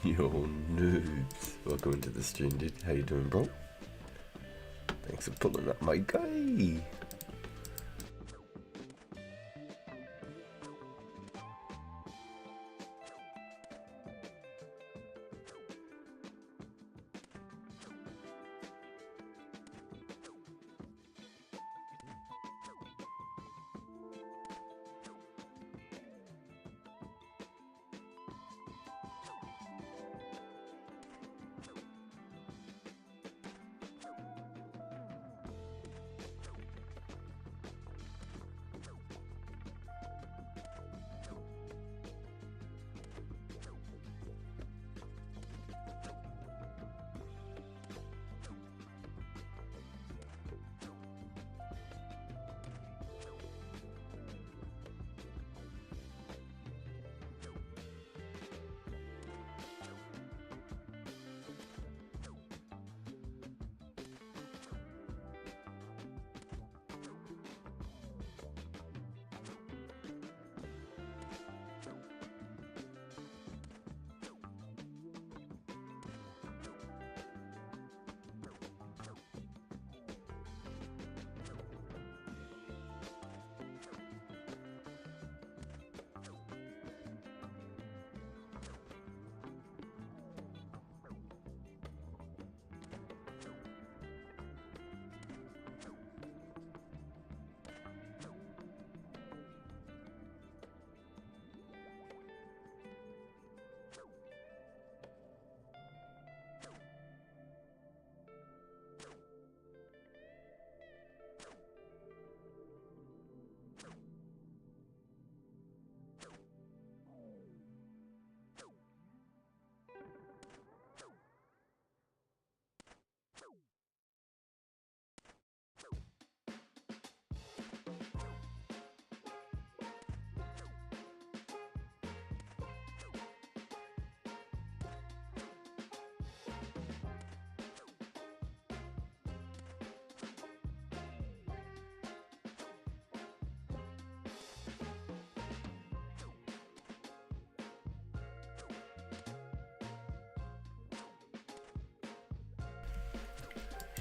Yo, noobs. Welcome to the stream, dude. How you doing, bro? Thanks for pulling up my guy.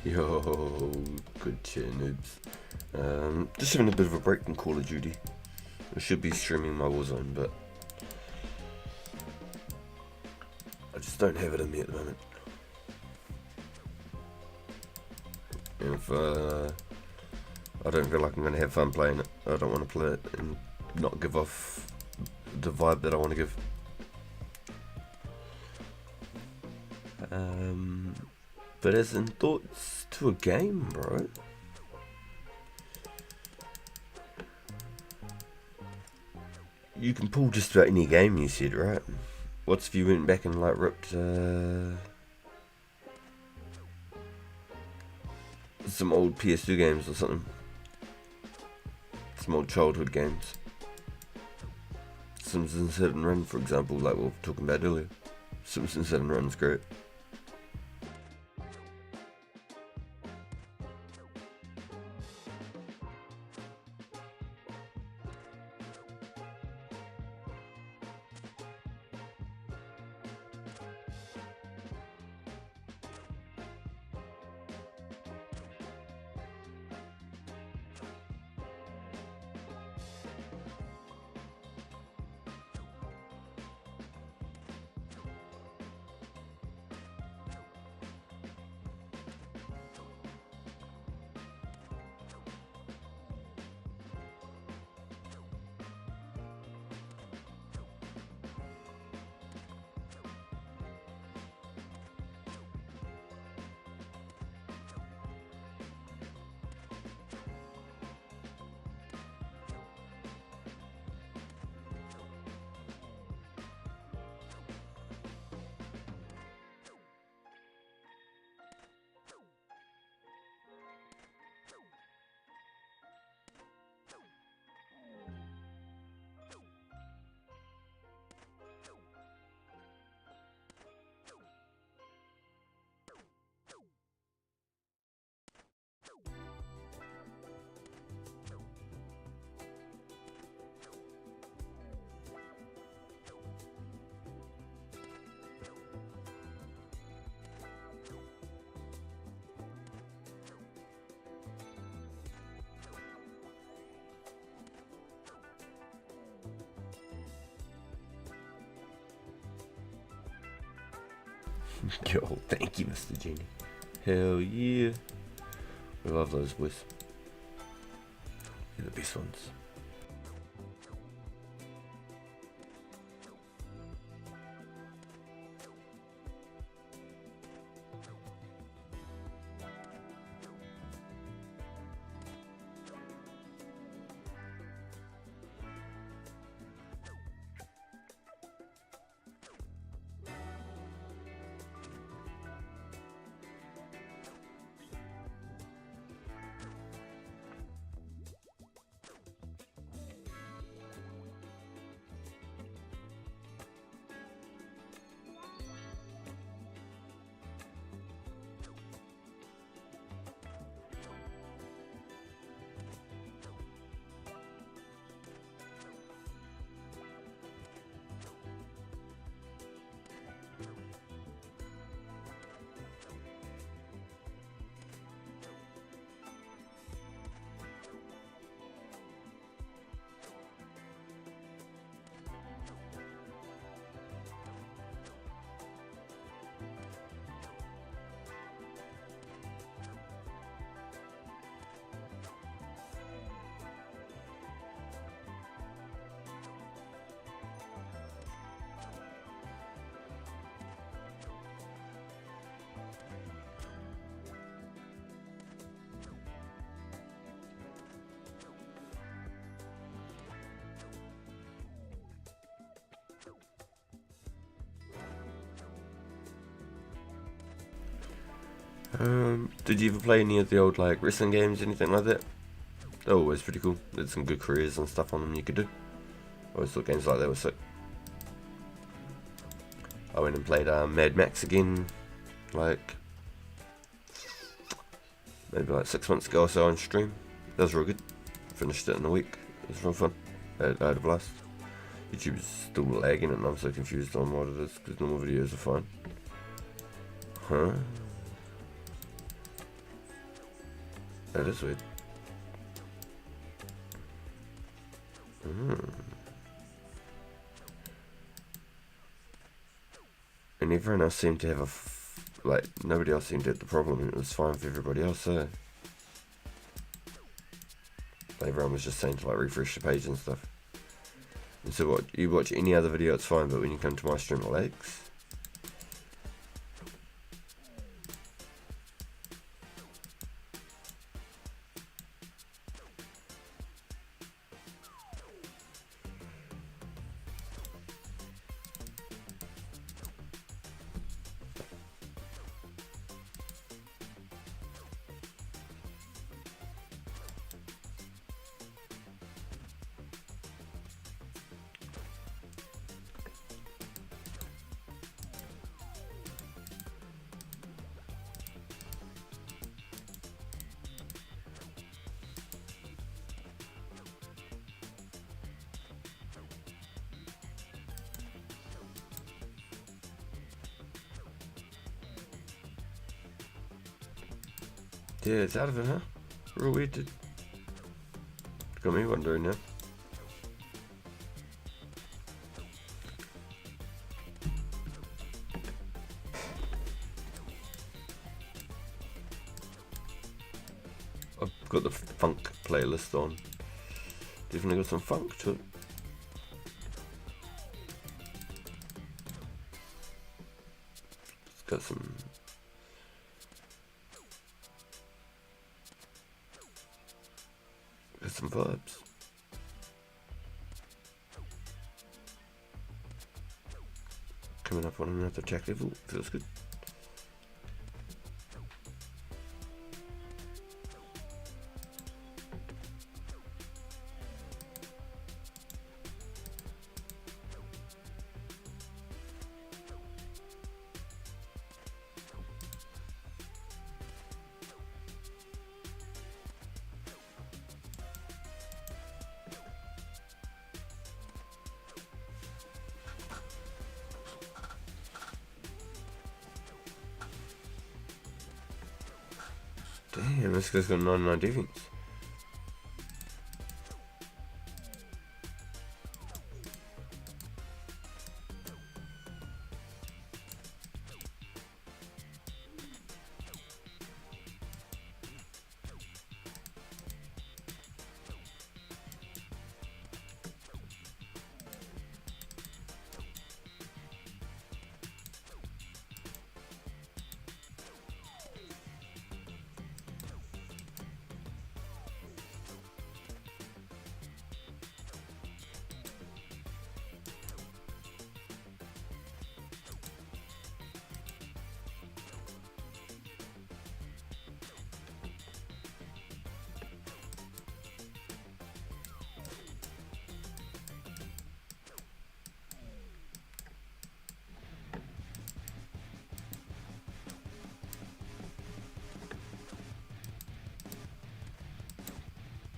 Yo, good cheer, noobs. Just having a bit of a break in Call of Duty. I should be streaming my Warzone, but I just don't have it in me at the moment. And if I don't feel like I'm going to have fun playing it, I don't want to play it and not give off the vibe that I want to give. But as in thoughts to a game, bro. You can pull just about any game, you said, right? What's if you went back and like ripped some old PS2 games or something? Some old childhood games. Simpsons Hit and Run, for example, like we were talking about earlier. Simpsons Hit and Run's great. Yo, thank you, Mr. Genie. Hell yeah. We love those boys. They're the best ones. Did you ever play any of the old like wrestling games, anything like that? They're always pretty cool. There's some good careers and stuff on them you could do. I always thought games like that were sick. I went and played Mad Max again, like maybe like 6 months ago or so on stream. That was real good. Finished it in a week. It was real fun. I had a blast. YouTube's still lagging and I'm so confused on what it is because normal videos are fine. Huh? That is weird. And everyone else seemed to have like, nobody else seemed to have the problem and it was fine for everybody else, so. Everyone was just saying to like refresh the page and stuff. And so what, you watch any other video it's fine, but when you come to my stream it lags? Yeah, it's out of it, huh? Real weird, dude. Got me wondering now. I've got the funk playlist on. Definitely got some funk to it. It's got some. Got some vibes. Coming up on another jack level, feels good. Damn, this guy's got 99 defense.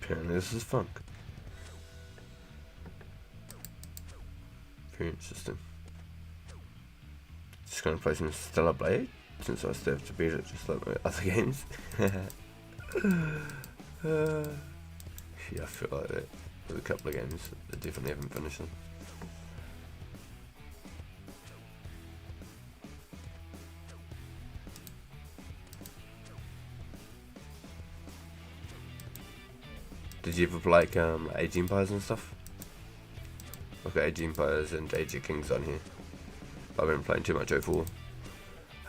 Apparently this is funk. Very interesting. Just gonna play some Stellar Blade, since I still have to beat it just like my other games. Yeah, I feel like that. There's a couple of games that definitely haven't finished them. Did you ever play like Age Empires and stuff? I've got Age Empires and Age of Kings on here. I've been playing too much 04.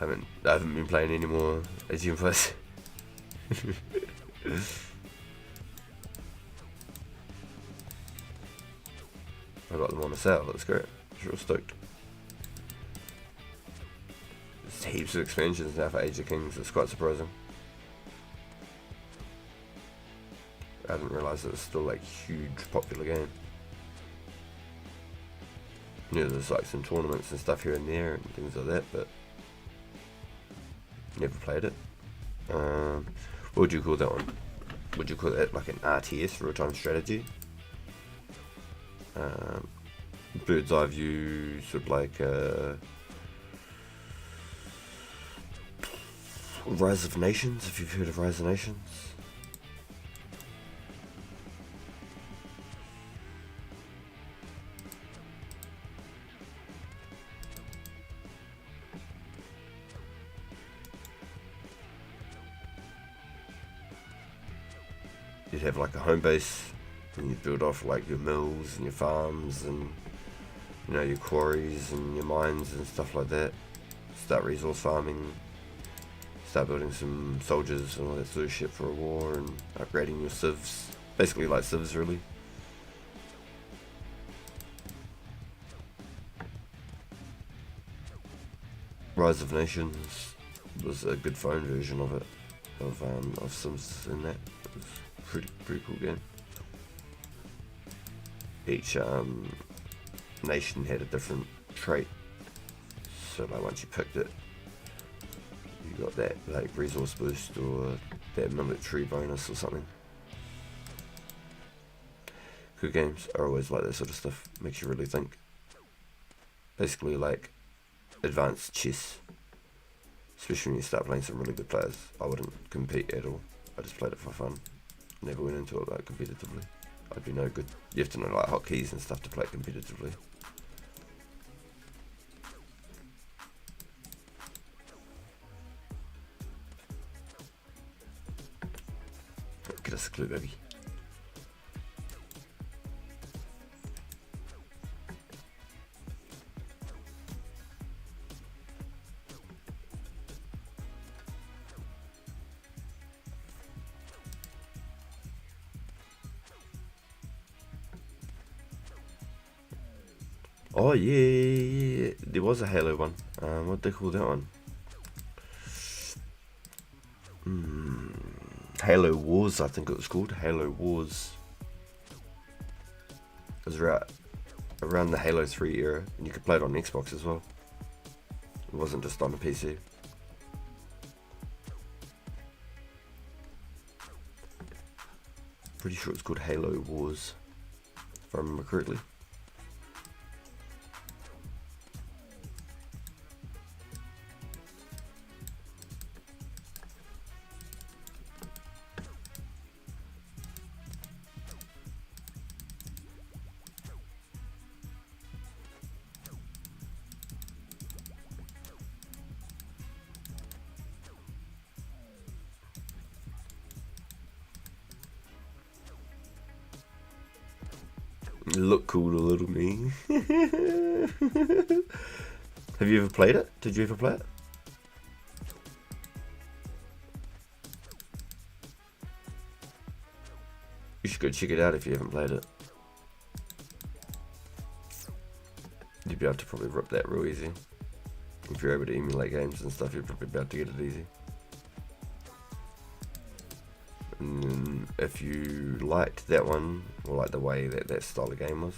I haven't been playing any more Age Empires. I got them on a sale, that's great. I'm real stoked. There's heaps of expansions now for Age of Kings, it's quite surprising. I didn't realise that it's still like huge popular game. Yeah, there's like some tournaments and stuff here and there and things like that, but never played it. What would you call that one? Would you call that like an RTS, real-time strategy? Bird's eye view, sort of like Rise of Nations, if you've heard of Rise of Nations. You'd have like a home base, and you'd build off like your mills and your farms and, you know, your quarries and your mines and stuff like that. Start resource farming, start building some soldiers and all that sort of shit for a war, and upgrading your civs. Basically like civs, really. Rise of Nations was a good phone version of it, of Sims in that. It was pretty cool game. Each nation had a different trait, so like once you picked it, you got that like resource boost or that military bonus or something. Good games. I always like that sort of stuff. Makes you really think. Basically like advanced chess, especially when you start playing some really good players. I wouldn't compete at all. I just played it for fun. Never went into it like competitively. I'd be no good. You have to know like hotkeys and stuff to play competitively. Get us a clue, baby. Oh yeah, there was a Halo one. What they call that one? Halo Wars, I think it was called. Halo Wars. It was around the Halo 3 era, and you could play it on Xbox as well. It wasn't just on the PC. Pretty sure it's called Halo Wars, if I remember correctly. Look cool, a little me. Have you ever played it? Did you ever play it? You should go check it out if you haven't played it. You'd be able to probably rip that real easy. If you're able to emulate games and stuff, you'd probably be able to get it easy. And if you liked that one, or like the way that style of game was,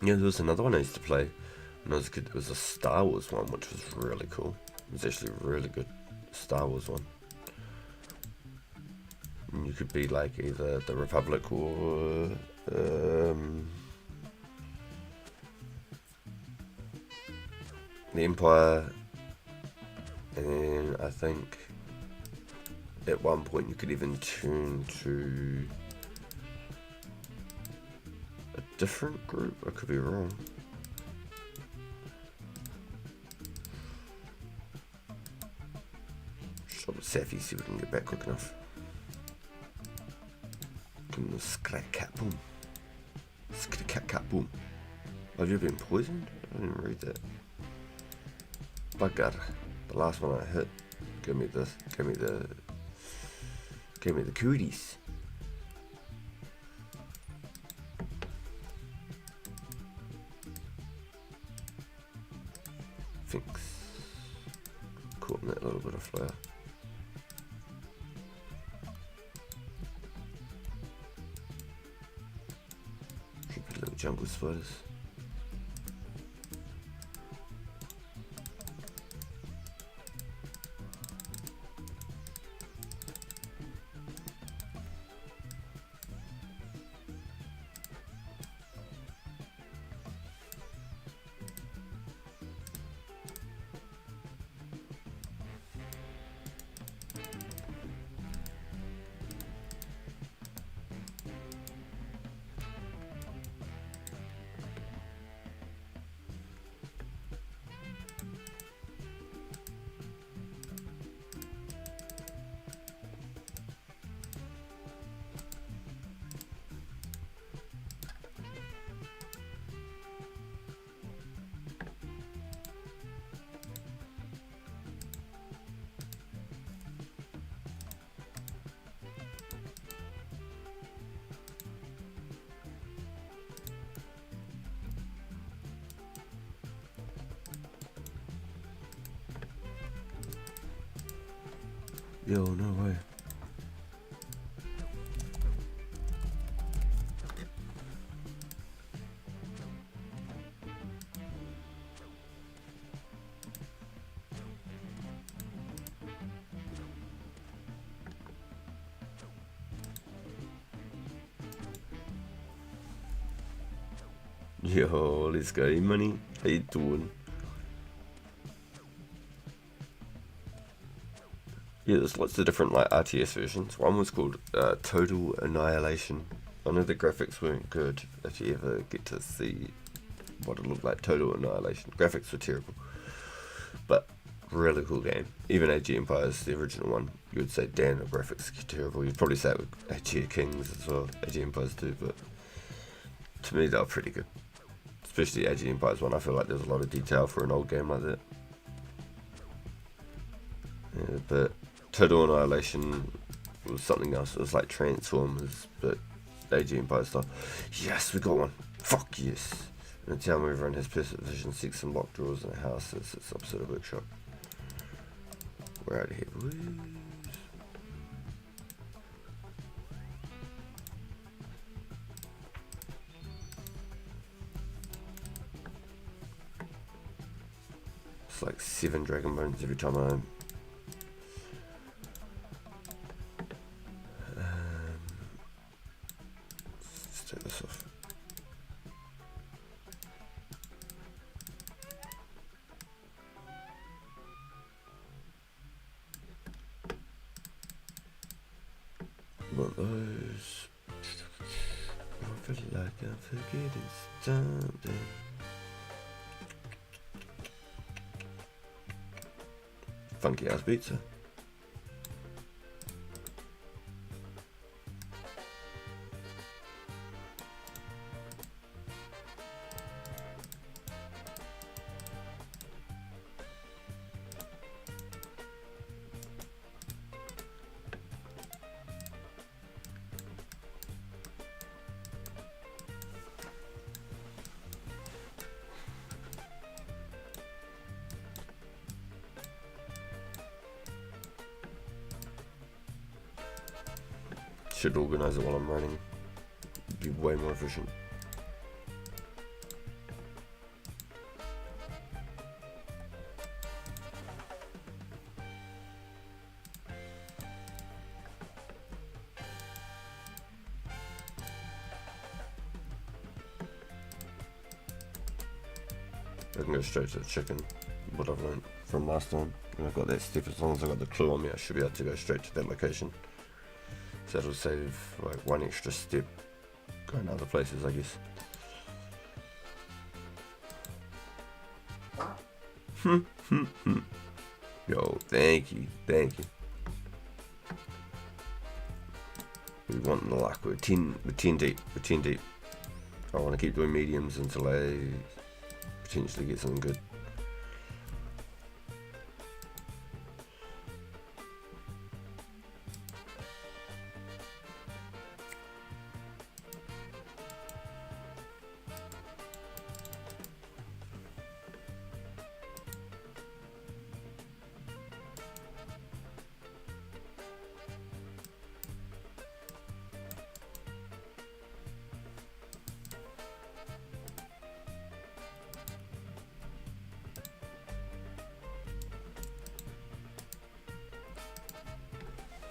Yeah, there was another one I used to play when I was a kid. It was a Star Wars one, which was really cool. It was actually a really good Star Wars one. And you could be like either the Republic or the Empire, and I think at one point you could even turn to a different group. I could be wrong. Stop with Safi, see if we can get back quick enough. Scrack boom. Scrack boom. Have you been poisoned? I didn't read that. Bugger. The last one I hit. Give me the cooties. Thanks. Caught in that little bit of flare. Little jungle spiders. Yo, no way. Yo, let's go, money. How you doing? Yeah, there's lots of different like RTS versions. One was called Total Annihilation. I know the graphics weren't good. If you ever get to see what it looked like, Total Annihilation. Graphics were terrible, but really cool game. Even Age Empires, the original one, you would say, damn, the graphics are terrible. You'd probably say it with Age Kings as well, Age Empires 2, but to me they were pretty good. Especially Age Empires 1, I feel like there's a lot of detail for an old game like that. Yeah, but Total Annihilation was something else. It was like Transformers, but Age of Empires style. Yes, we got one. Fuck yes. In a town where everyone has perfect vision, seeks and locked drawers in a house. It's opposite a workshop. We're out of here, boys. It's like 7 dragon bones every time I take this off. Want those? I feel like I'm forgetting something. Funky ass pizza. Should organise it while I'm running. Be way more efficient. I can go straight to the chicken, what I've learned from last time. And I've got that step, as long as I've got the clue on me, I should be able to go straight to that location. So that'll save like one extra step going other places, I guess. Yo, thank you. We want the luck. We're 10 deep. I want to keep doing mediums until I potentially get something good.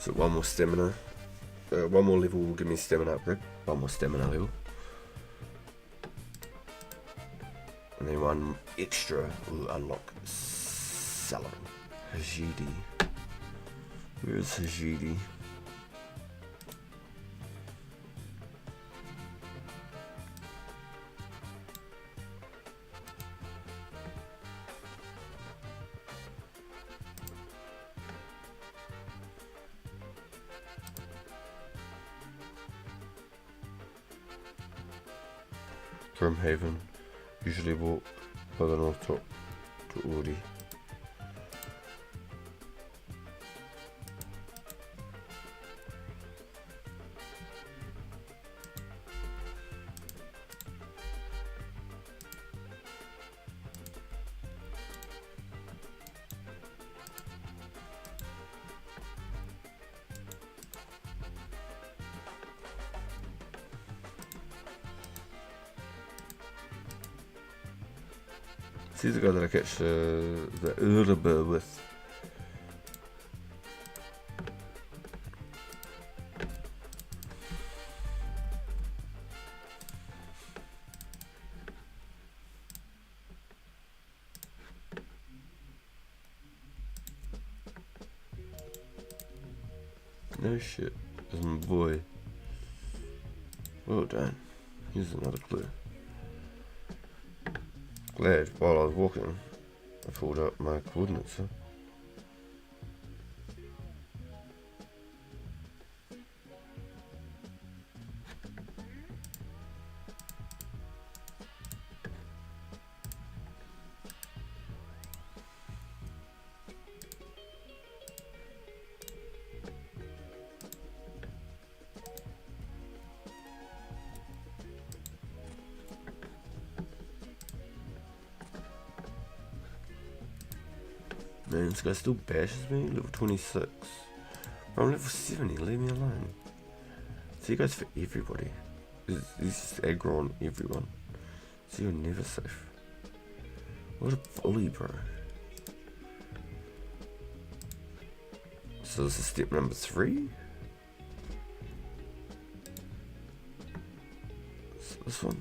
So one more stamina, one more level will give me stamina upgrade, one more stamina level. And then one extra will unlock Salon. Hajidi. Where's Hajidi? From Haven, usually walk by the north top to Uri. See the guy that I catch the Urba with. No shit, that's my boy. Well done. Here's another clue. Glad while I was walking, I pulled up my coordinates. Huh? Man, this guy still bashes me. Level 26. I'm level 70. Leave me alone. So you guys for everybody. He's just aggro on everyone. So you're never safe. What a bully, bro. So this is step number 3. So this one.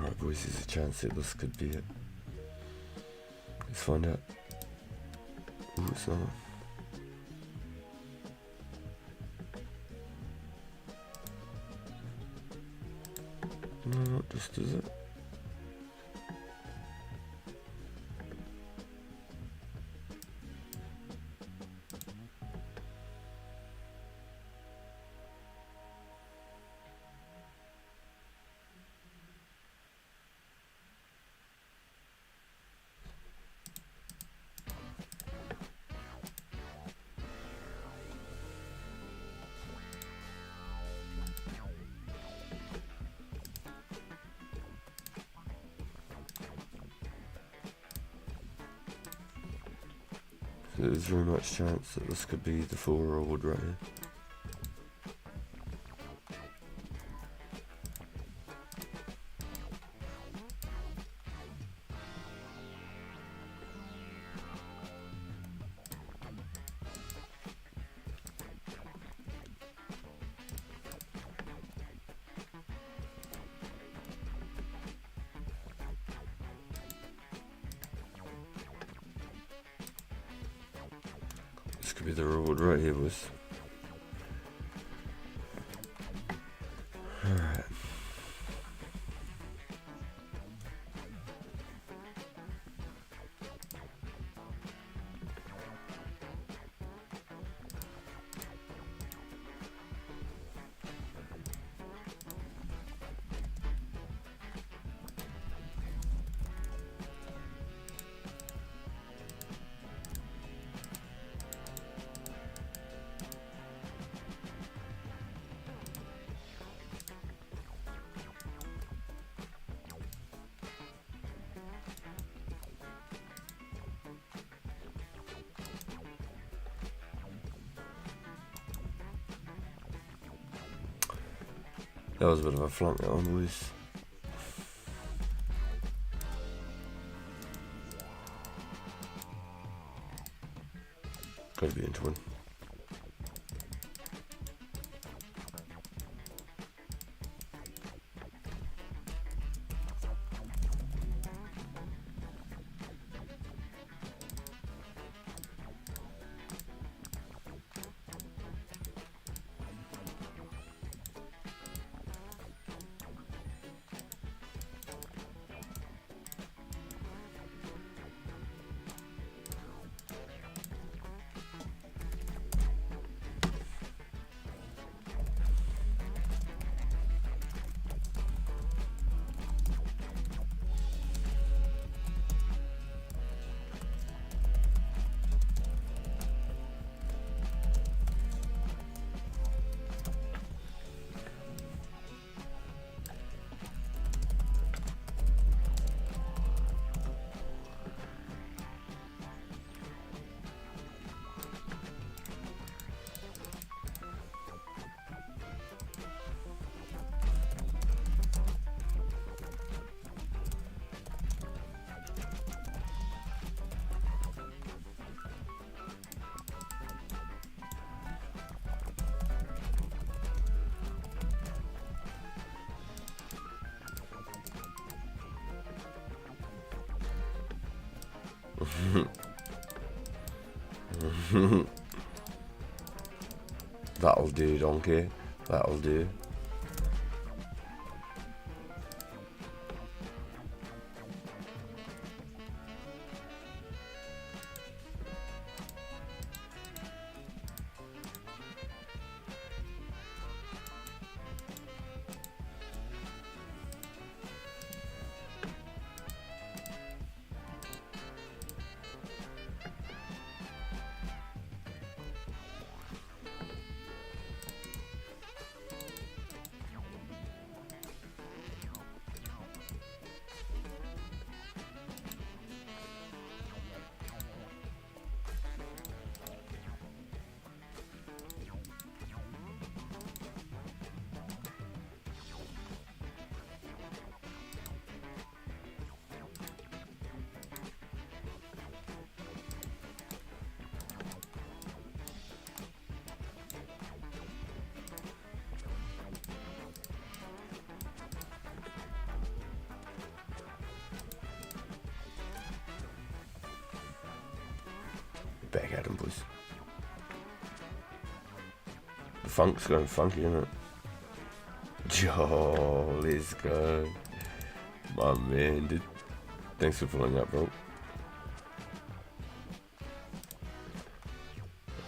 Alright boys, there's a chance that this could be it. Let's find out. Ooh, it's not. No, not just is it? There's very much chance that this could be the full reward right here. This could be the reward right here, boys. Alright. That was a bit of a flunk that one, boys. Gotta be into one. That'll do, donkey. That'll do. Back at him, boys. The funk's going funky, isn't it? Yo, let's go. My man, dude. Thanks for pulling up, bro.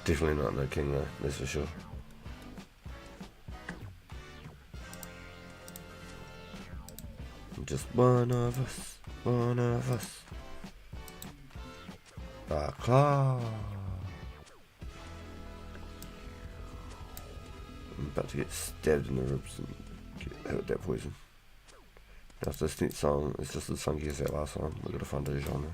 Definitely not no king though, that's for sure. Just one of us, one of us. Ah, claw. I'm about to get stabbed in the ribs and get hit with that poison. After this next song, it's just as funky as that last one. We've got to find a genre.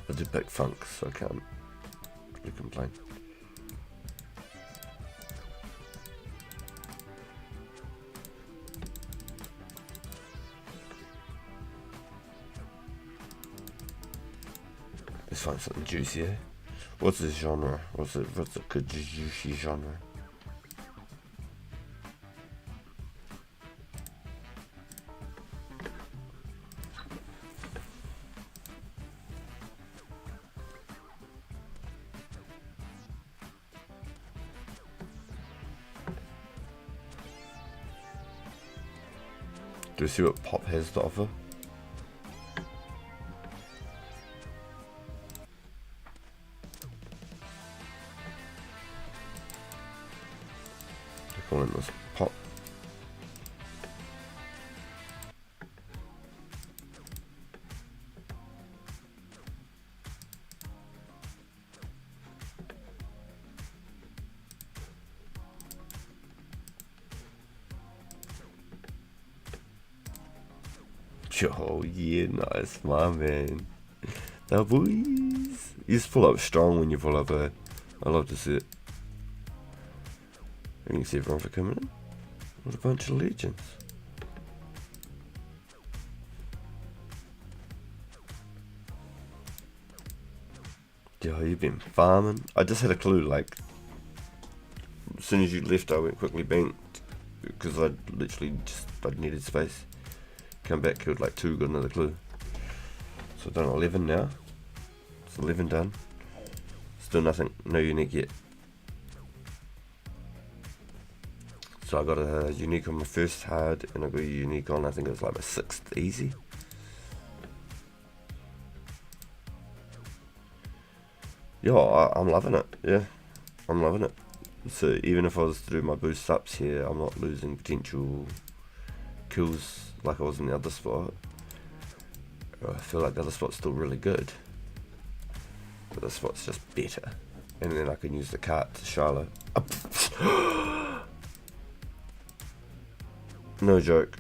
I did pick funk, so I can't really complain. Let's find something juicy, eh? What's this genre? What's a good juicy genre? Do we see what pop has to offer? They're calling this pop. Oh yeah, nice, my man. Now boys, you just pull up strong when you pull up, eh? I love to see it. And you can see everyone for coming in. What a bunch of legends. Yo, you've been farming. I just had a clue, like, as soon as you left I went quickly banked, because I needed space. Come back, killed like 2, got another clue. So I've done 11 now. It's 11 done. Still nothing, no unique yet. So I got a unique on my first hard, and I got a unique on, I think it was like my 6th easy. Yo, I'm loving it, yeah. I'm loving it. So even if I was to do my boost ups here, I'm not losing potential kills like I was in the other spot. I feel like the other spot's still really good, but this spot's just better. And then I can use the cart to Charlotte. No joke.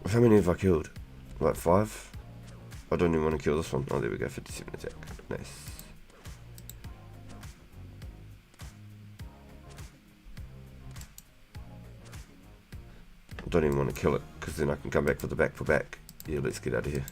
How many have I killed? Like 5? I don't even want to kill this one. Oh, there we go, 57 attack. Nice. I don't even want to kill it, because then I can come back for the back for back. Yeah, let's get out of here.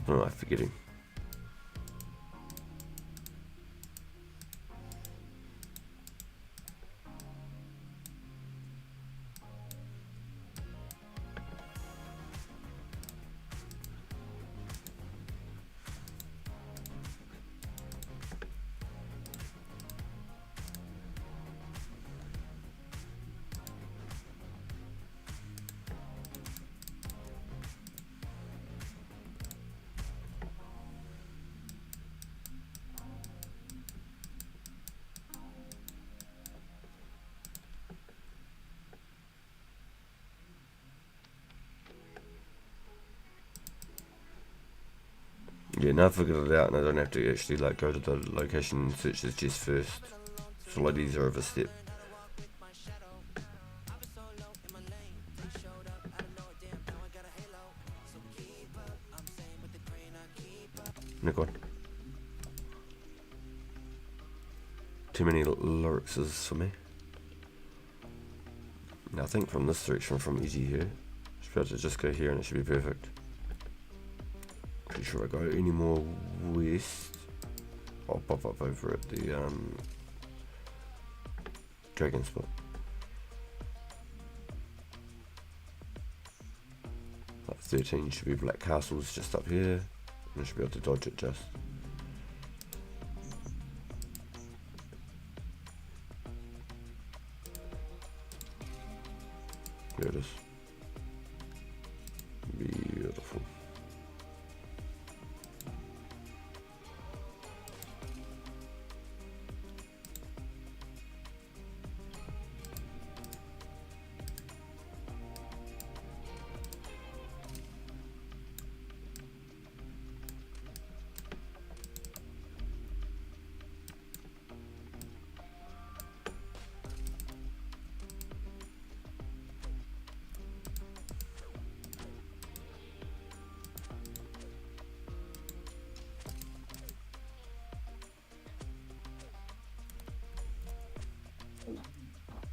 What am I forgetting? Yeah, now I've figured it out and I don't have to actually like go to the location and search the chest first. It's a lot easier of a step. Nick one. Too many lyrics for me. Now I think from this direction from easy here, I should be able to just go here and it should be perfect. Pretty sure I go any more west, I'll pop up over at the dragon spot. Like 13 should be black castles just up here, and I should be able to dodge it just. There it is. Beautiful.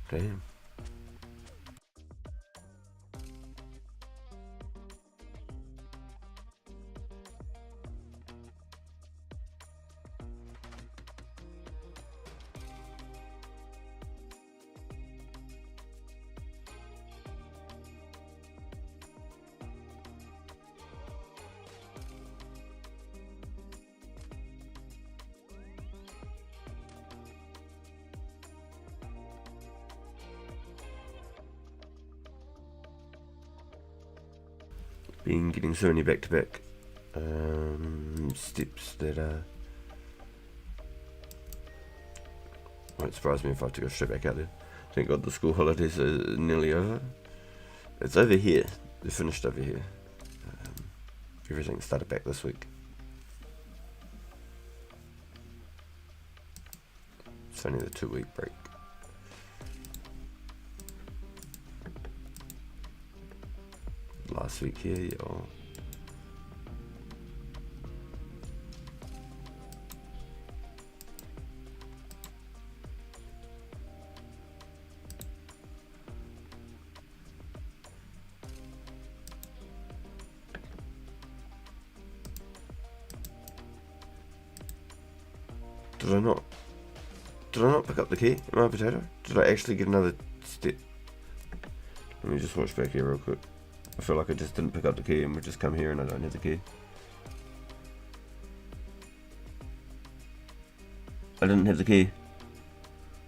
Damn. Been getting so many back-to-back steps that won't surprise me if I have to go straight back out there. Thank God the school holidays are nearly over. It's over here. They're finished over here. Everything started back this week. It's only the 2-week break. Last week here, y'all. Did I not pick up the key in my potato? Did I actually get another step? Let me just watch back here real quick. I feel like I just didn't pick up the key and we just come here and I don't have the key. I didn't have the key.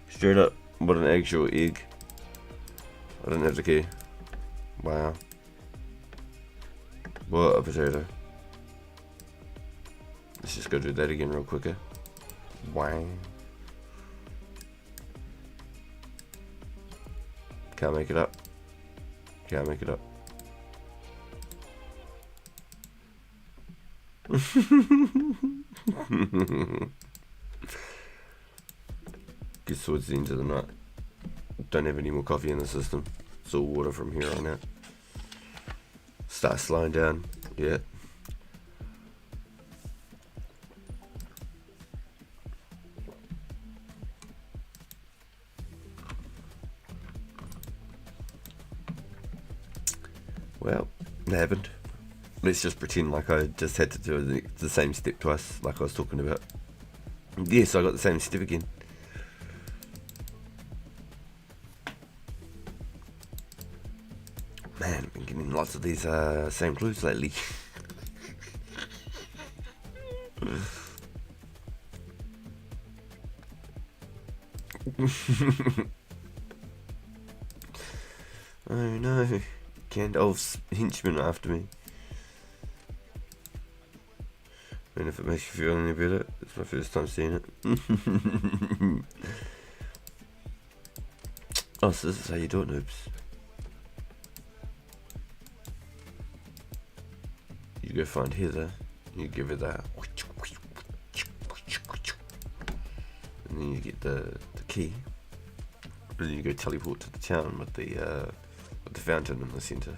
Straight up. What an actual egg. I didn't have the key. Wow. What a potato. Let's just go do that again real quicker. Wow. Can't make it up. Can't make it up. Gets towards the end of the night. Don't have any more coffee in the system. It's all water from here on out. Start slowing down. Yeah. Well, it happened. Let's just pretend like I just had to do the same step twice, like I was talking about. Yes, I got the same step again. Man, I've been getting lots of these same clues lately. Oh no, Gandalf's henchman after me. And if it makes you feel any better, it's my first time seeing it. Oh, so this is how you do it, noobs. You go find Heather, You give it that, and then you get the key, and then you go teleport to the town with the fountain in the center.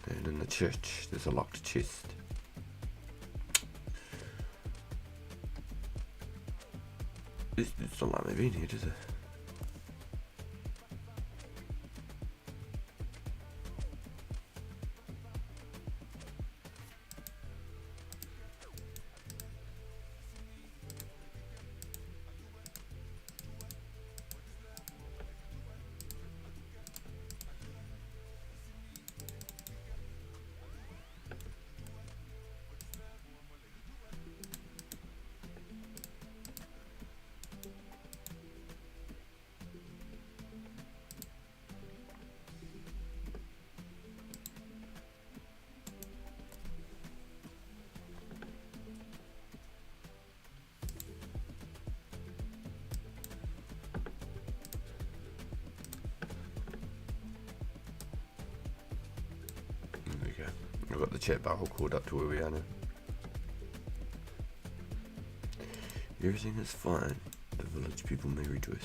And in the church, there's a locked chest. It's not like maybe in here, does it? I've got the chat bar all called up to where we are now. Everything is fine. The village people may rejoice.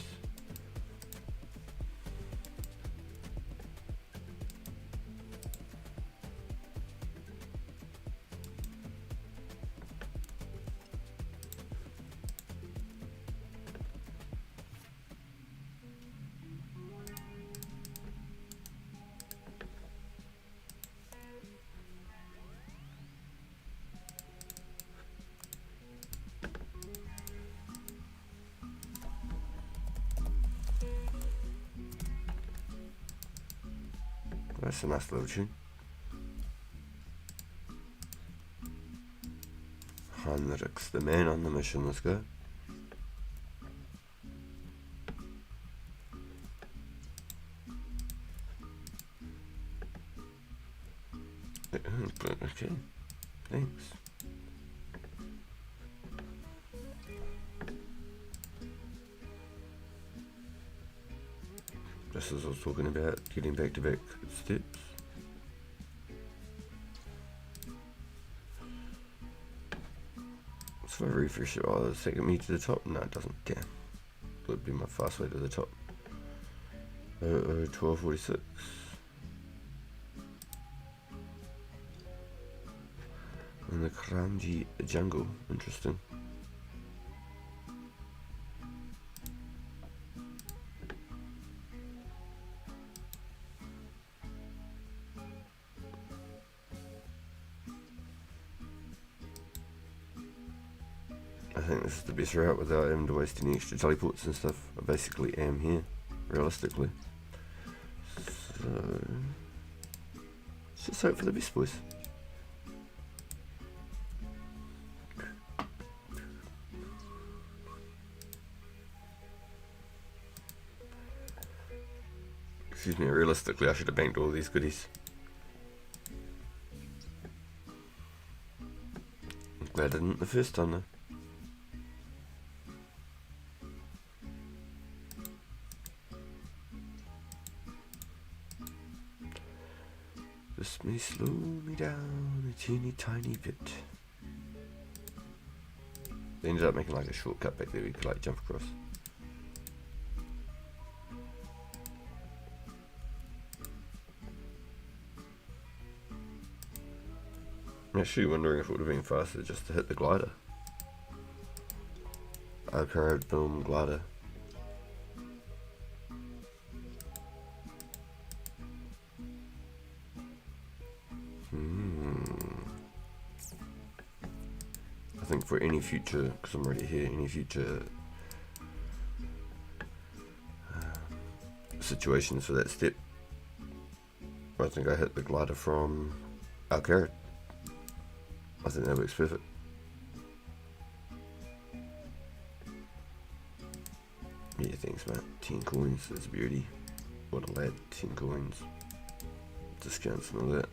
That's a nice little tune. Heinrich's the man on the mission, let's go. Okay, thanks. Just as I was talking about getting back-to-back steps. So if I refresh it, oh, it's taking me to the top. No, it doesn't. Damn. It would be my fast way to the top. 1246. In the Kranji jungle. Interesting. I think this is the best route without having to waste any extra teleports and stuff. I basically am here, realistically. So let's just hope for the best, boys. Excuse me, realistically I should have banked all these goodies. I'm glad I didn't the first time though. This may slow me down a teeny tiny bit. They ended up making like a shortcut back there we could like jump across. I'm actually wondering if it would have been faster just to hit the glider. Arcade film glider. I think for any future, because I'm already here, any future situations for that step, I think I hit the glider from Arcade. I think that works perfect. Yeah, thanks mate. 10 coins, that's a beauty. What a lad, 10 coins. Discounts and all that.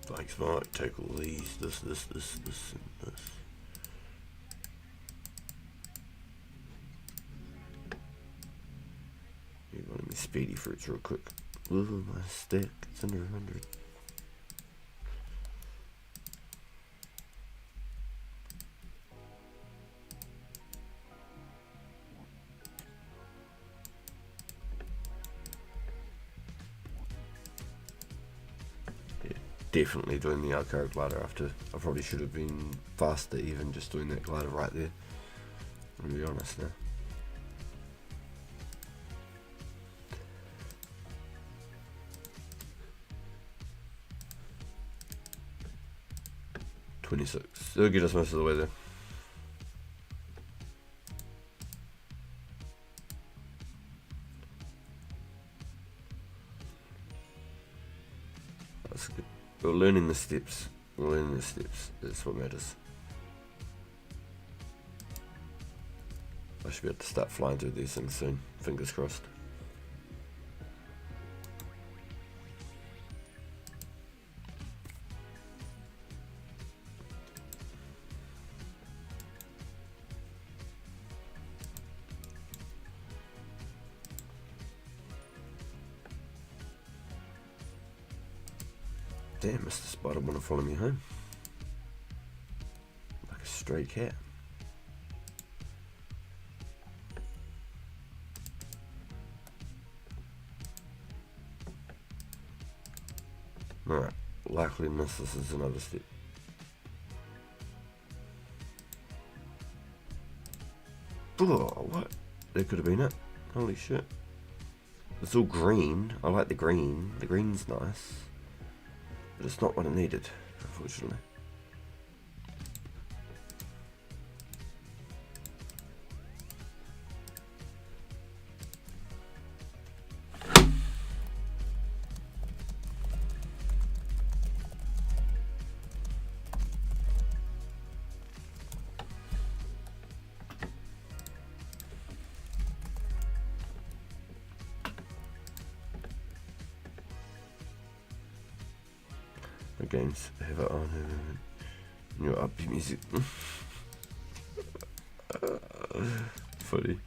Thanks mate, take all these, this, and this. speedy fruits real quick. Ooh, my stick, it's under 100. Definitely doing the Alcaro glider after. I probably should have been faster even just doing that glider right there. I'm gonna be honest now. $26. It'll get us most of the way there. That's good. We're learning the steps. We're learning the steps. That's what matters. I should be able to start flying through these things soon. Fingers crossed. Damn, Mr. Spider wanna follow me home. Like a stray cat. Alright, likeliness, this is another step. Oh, what? That could have been it. Holy shit. It's all green. I like the green. The green's nice. But it's not what I needed, unfortunately. My games have it on new upbeat music. Funny.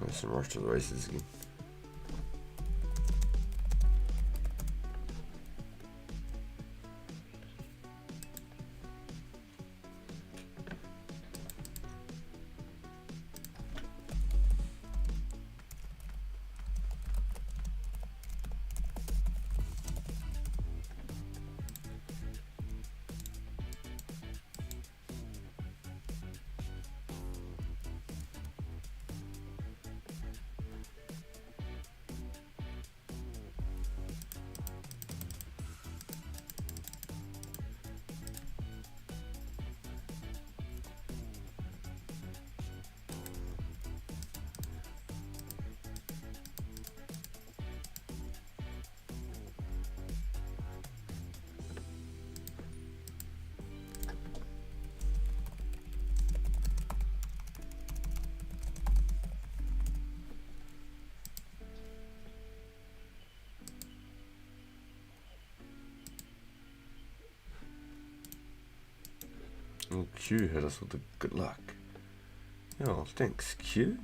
Nice and rush to the races again. Oh, Q hit us with the good luck. Oh, thanks, Q.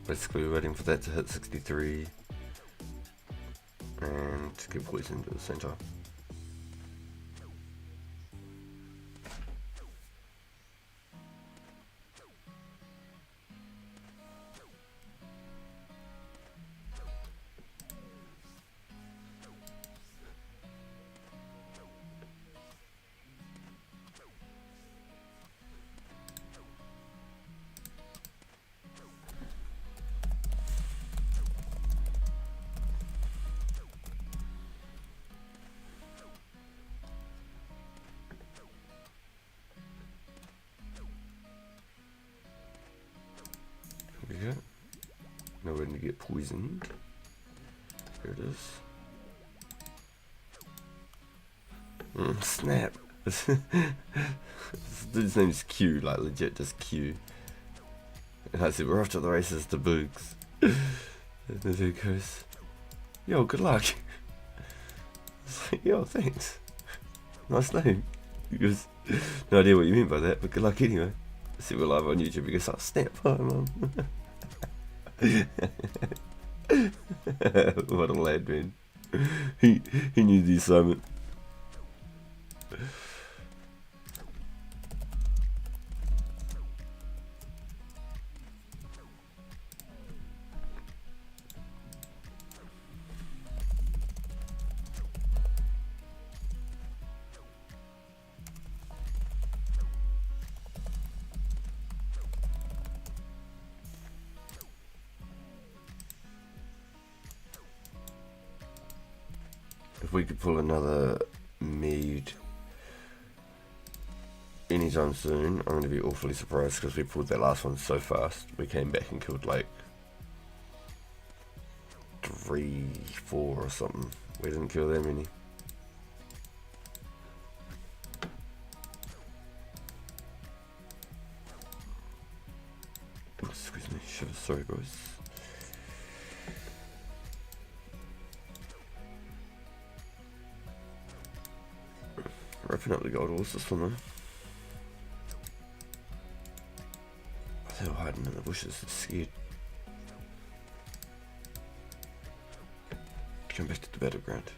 Basically we're waiting for that to hit 63 and to get poisoned at the same time. There we go. Now we're going to get poisoned. Here it is. Snap! This dude's name is Q, like legit just Q. And I said, we're off to the races to Boogs. And the dude goes, yo, good luck. It's like, yo, thanks. Nice name. He goes, no idea what you mean by that, but good luck anyway. I said, we're live on YouTube. He goes, oh, snap, hi, mum. What a lad, man. He knew the assignment. If we could pull another mead anytime soon, I'm going to be awfully surprised because we pulled that last one so fast. We came back and killed like 3, 4 or something. We didn't kill that many. Excuse me, shit, sorry boys. Wrapping up the gold horse, this one though. They were hiding in the bushes, scared. Come back to the battleground.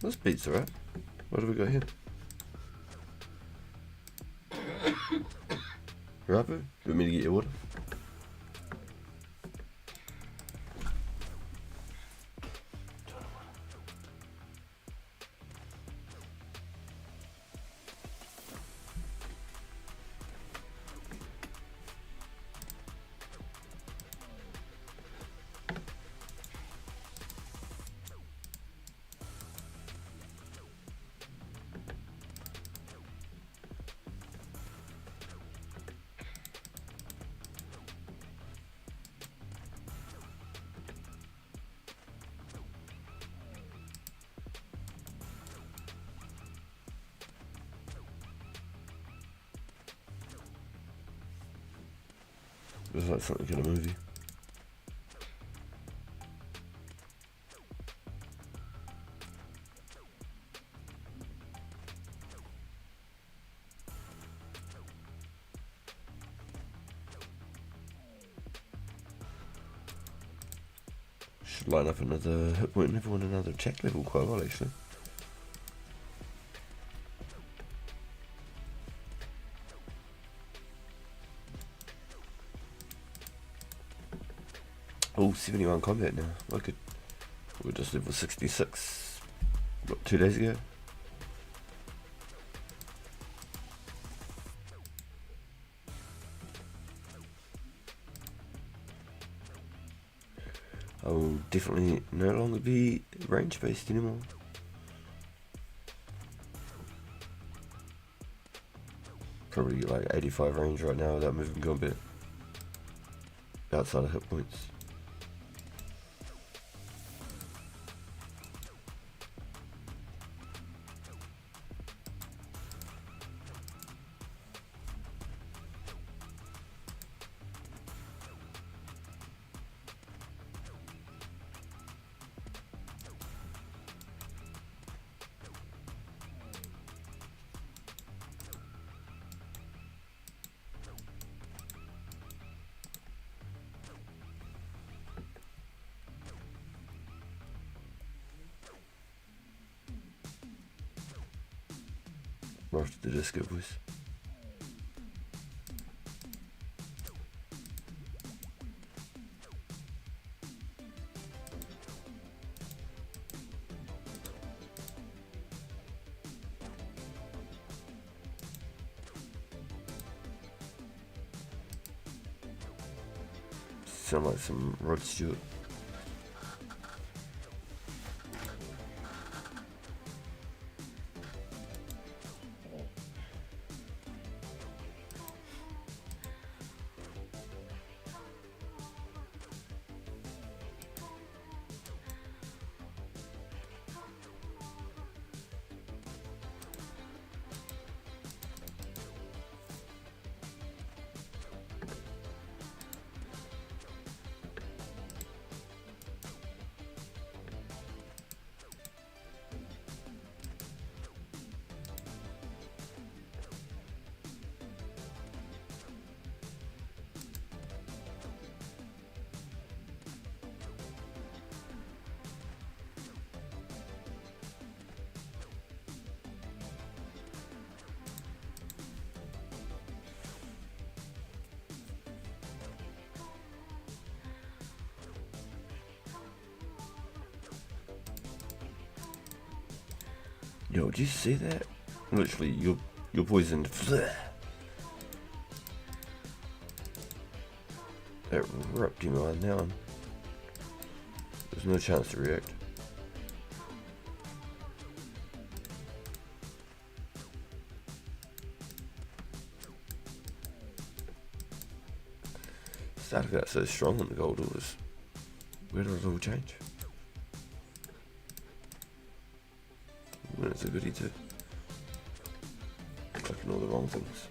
This beats alright. What do we got here? Rapu, do you want me to get your water? It was like something in a movie. Should line up another hit point level and another attack level quite well actually. Oh, 71 combat now. We're just level 66. What, 2 days ago? I will definitely no longer be range based anymore. Probably like 85 range right now without moving combat. outside of hit points. Right after the disco voice. Sound like some Rod Stewart. Yo, did you see that? Literally, your poisoned. That ripped him on down. There's no chance to react. Started out so strong on the gold, it was. Where did it all change? When it's a goodie too. Clicking all the wrong things.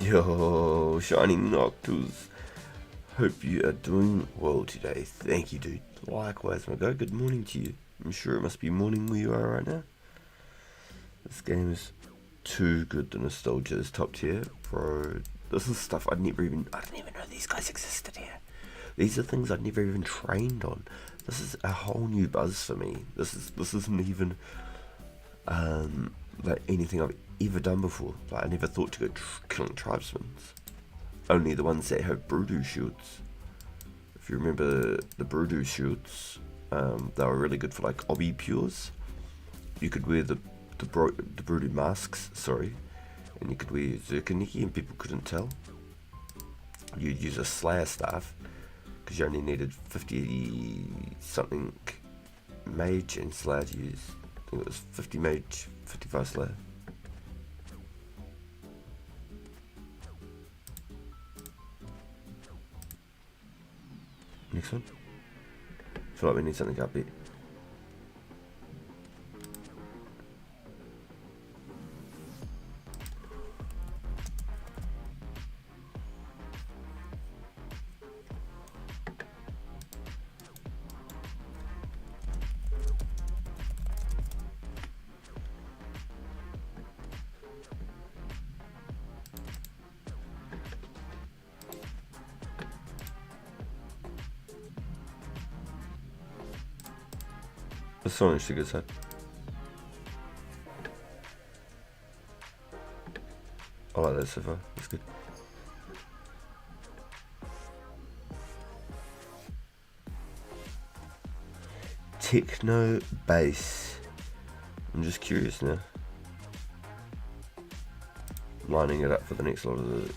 Yo, Shiny Noctus. Hope you are doing well today. Thank you, dude. Likewise, my guy. Good morning to you. I'm sure it must be morning where you are right now. This game is too good. The nostalgia is top tier, bro. This is stuff I didn't even know these guys existed here. These are things I'd never even trained on. This is a whole new buzz for me. This isn't even like anything I've ever done before. Like I never thought to go killing tribesmen. Only the ones that have Broodoo shields. If you remember the Broodoo shields, they were really good for like obby pures. You could wear the Broodoo masks, sorry, and you could wear Zerkaniki and people couldn't tell. You'd use a Slayer staff because you only needed 50 something mage and Slayer to use. I think it was 50 mage, 55 Slayer. Next one. I feel like we need something upbeat. The song is a good set. I like that so far. It's good. Techno bass. I'm just curious now. Lining it up for the next lot of the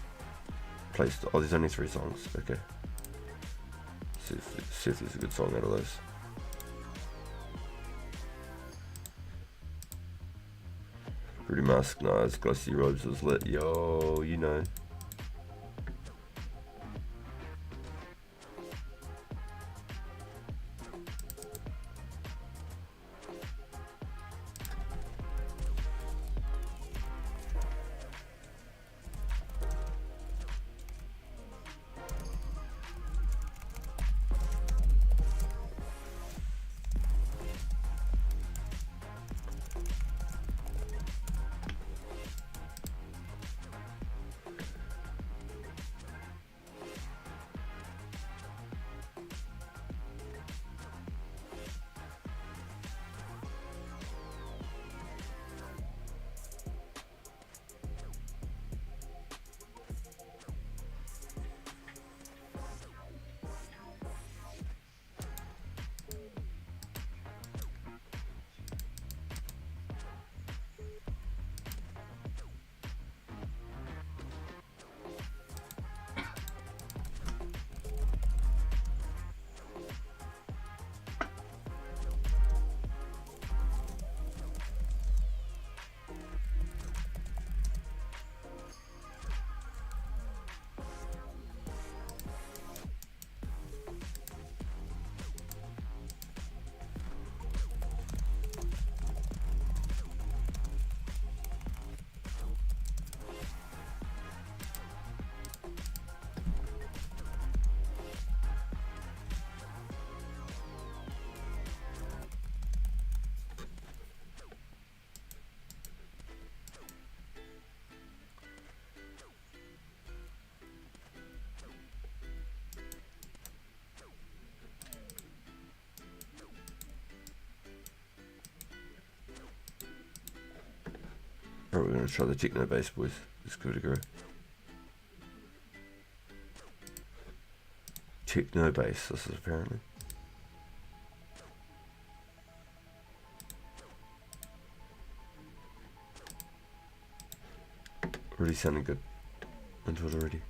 place. Oh, there's only 3 songs. Okay. See if there's a good song out of those. Pretty Mask, nice. Glossy Robes was lit. Yo, you know. Alright, we're going to try the techno bass, boys. Let's give it a go. Techno bass, this is apparently. Really sounding good. Into it already.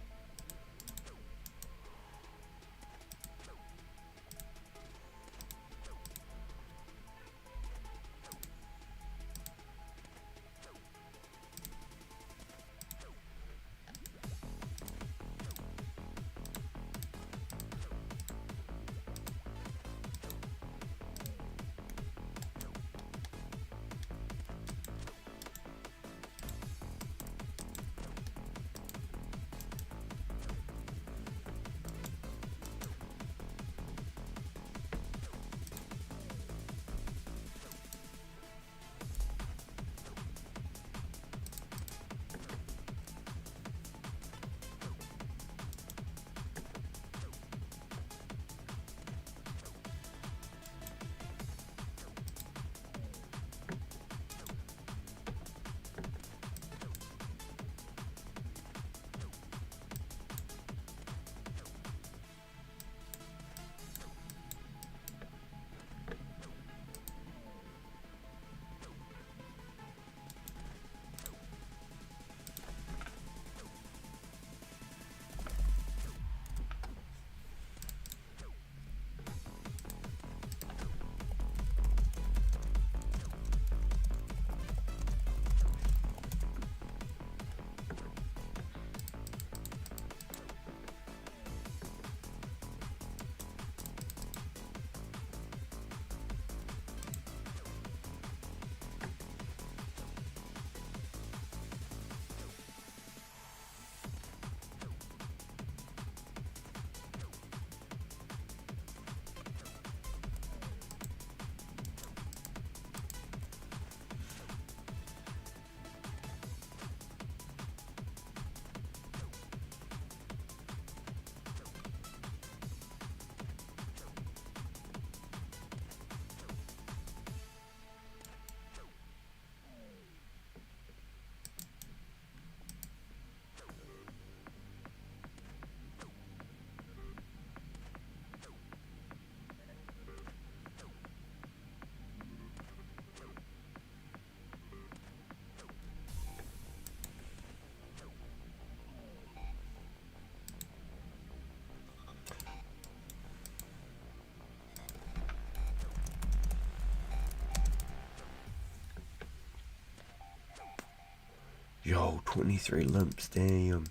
Yo, 23 limps, damn.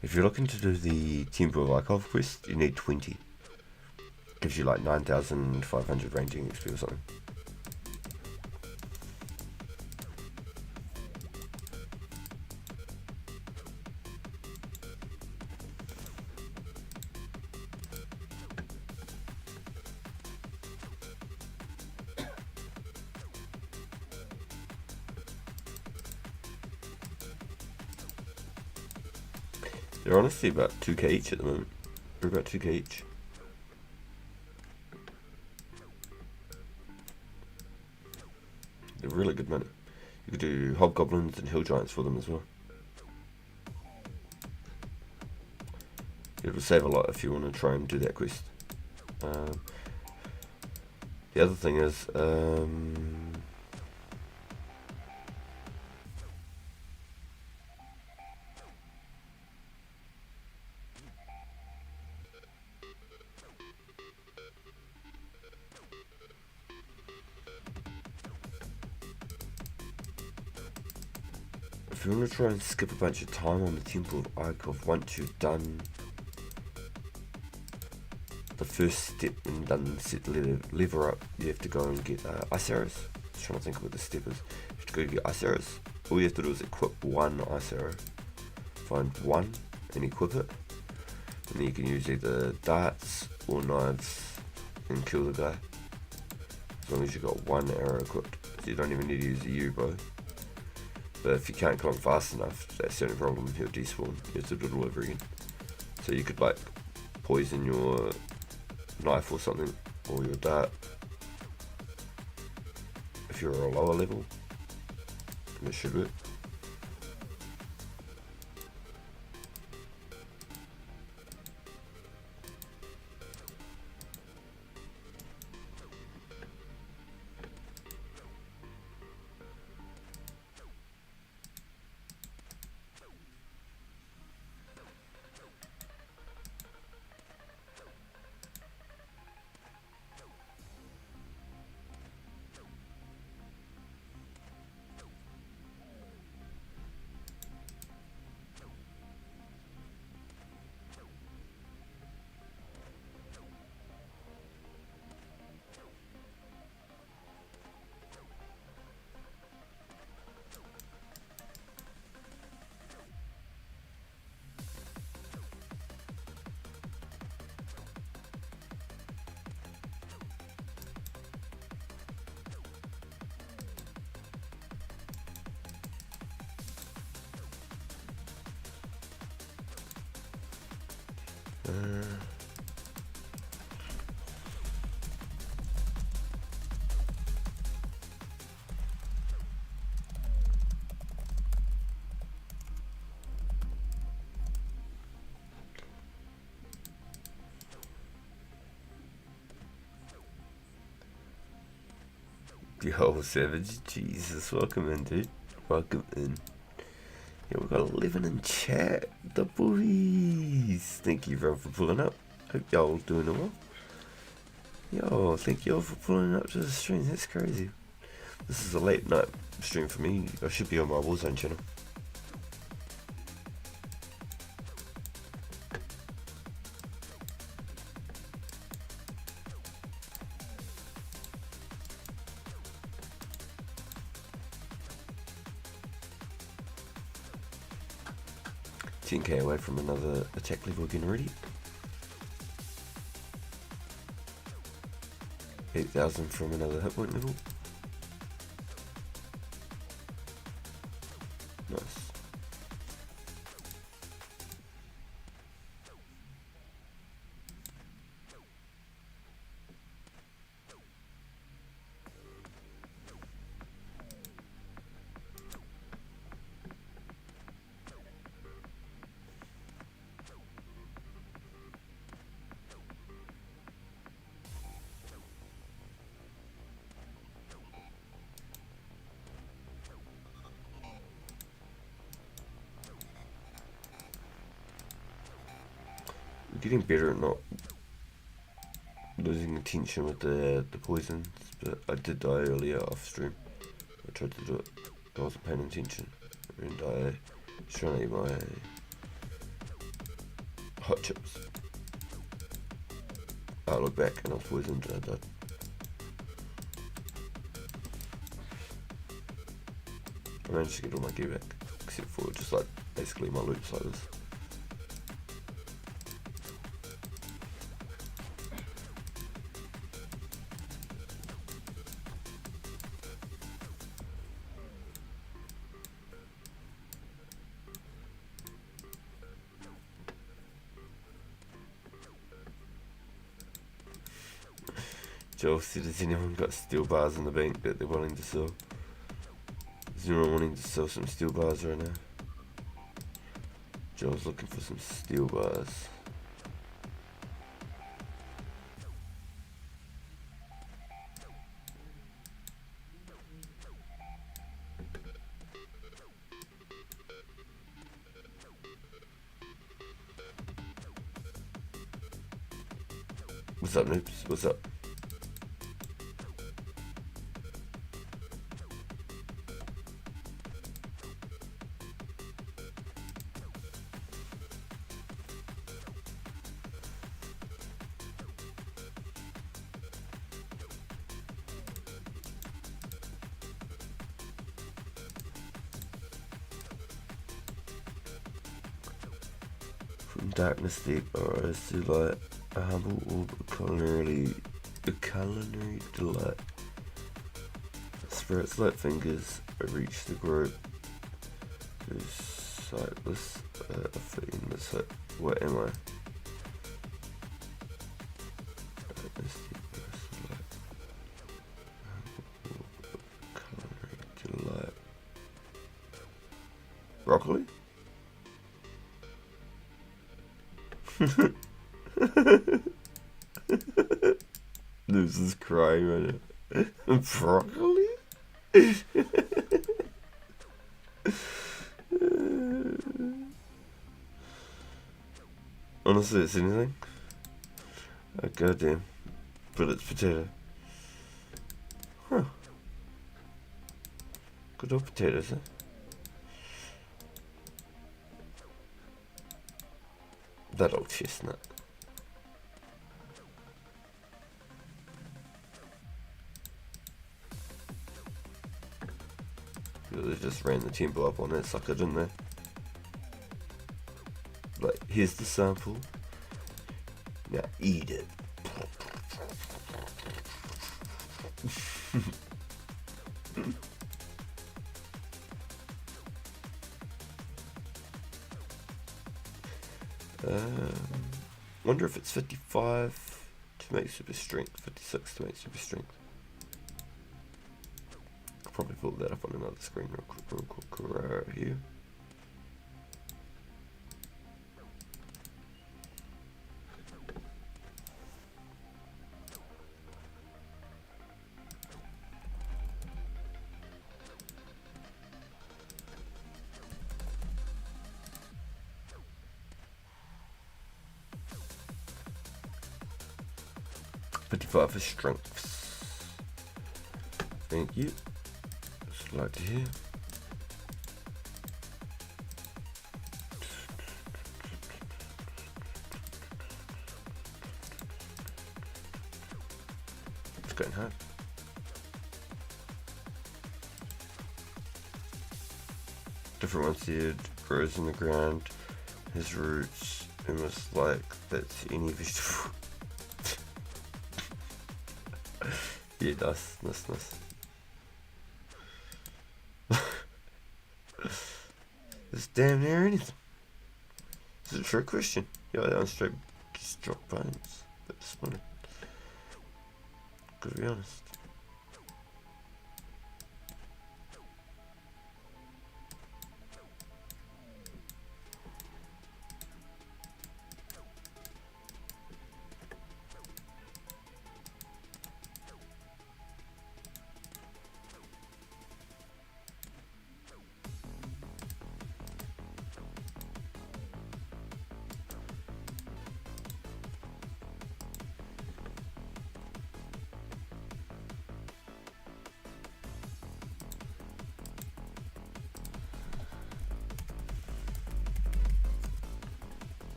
If you're looking to do the Temple of Archive quest, you need 20. Gives you like 9,500 ranging XP or something. They're honestly about 2k each at the moment. They're about 2k each. They're really good money. You could do hobgoblins and hill giants for them as well. It will save a lot if you want to try and do that quest. The other thing is, if you want to try and skip a bunch of time on the Temple of Archive once you've done the first step and done set lever up, you have to go and get ice arrows. Just trying to think of what the step is. You have to go get ice arrows. All you have to do is equip one ice arrow. Find one and equip it. And then you can use either darts or knives and kill the guy. As long as you've got one arrow equipped. So you don't even need to use a U-bow. But if you can't kill him fast enough, that's the only problem, he'll despawn. You have to do it all over again. So you could like poison your knife or something, or your dart. If you're a lower level, that should work. Yo, Savage, Jesus, welcome in, dude. Welcome in. Yeah, we got 11 in chat. The boys. Thank you, everyone, for pulling up. Hope y'all doing well. Yo, thank you all for pulling up to the stream. That's crazy. This is a late night stream for me. I should be on my Warzone channel. $10k away from another attack level again already. 8,000 from another hit point level. Nice. Getting better at not losing attention with the poisons, but I did die earlier off stream. I tried to do it, I wasn't paying attention, and I Just trying to eat my hot chips. I look back and I was poisoned and I died. I managed to get all my gear back, except for just like basically my loot like this. Joel said, has anyone got steel bars in the bank that they're willing to sell? Is anyone wanting to sell some steel bars right now? Joel's looking for some steel bars. What's up, noobs? What's up? From darkness deep or as to light, a humble orb, a culinary delight. Spirit's light fingers reach the group who's sightless, in the sight. What am I? Culinary delight. Broccoli? This is crying right now. Broccoli? Honestly, it's anything. Oh, goddamn. But it's potato. Huh. Good old potatoes, huh? That old chestnut. They just ran the tempo up on that sucker, didn't they? Like, here's the sample. Now eat it. Wonder if it's 55 to make super strength, 56 to make super strength. I'll probably pull that up on another screen real quick right here. For strengths. Thank you. Just like to hear. It's getting hard. Different ones here. Grows in the ground. His roots almost like that's any vegetable. Yeah, nice. It's damn near anything. Is it a trick question? Yeah, I'm straight just drop bones. But disappointed. Gotta be honest.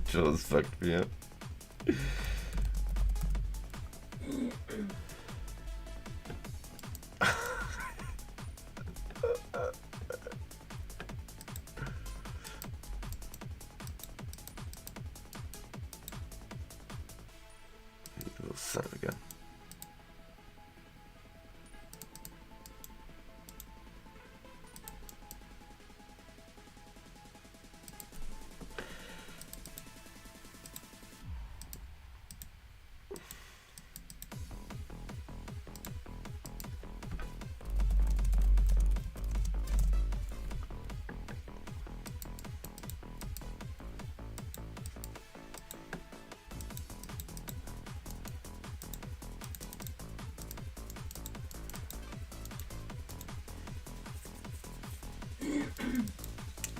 Jaws fucked me up. Little son of a gun.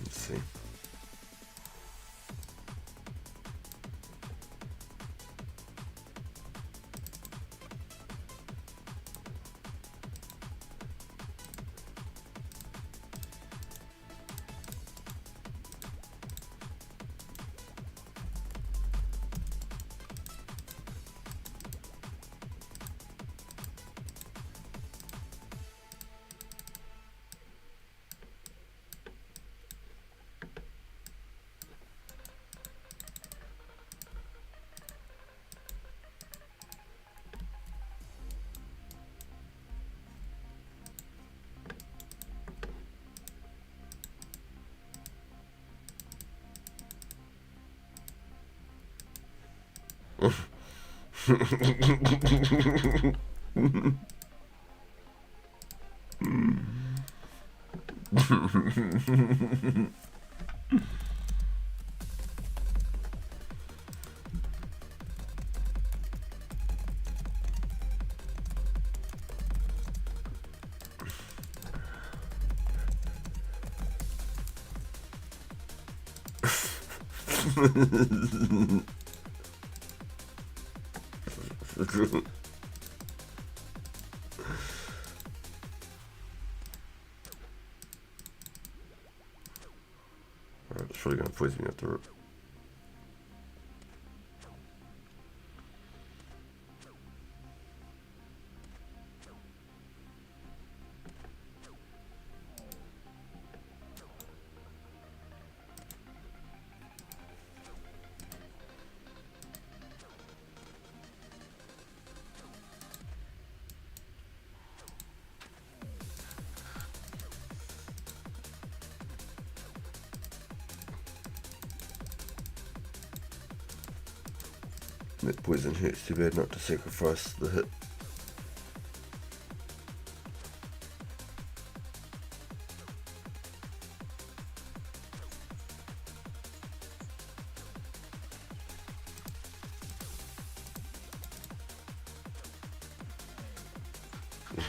Let's see. Alright, it's probably gonna poison me up the rope. That poison hurts too bad not to sacrifice the hit.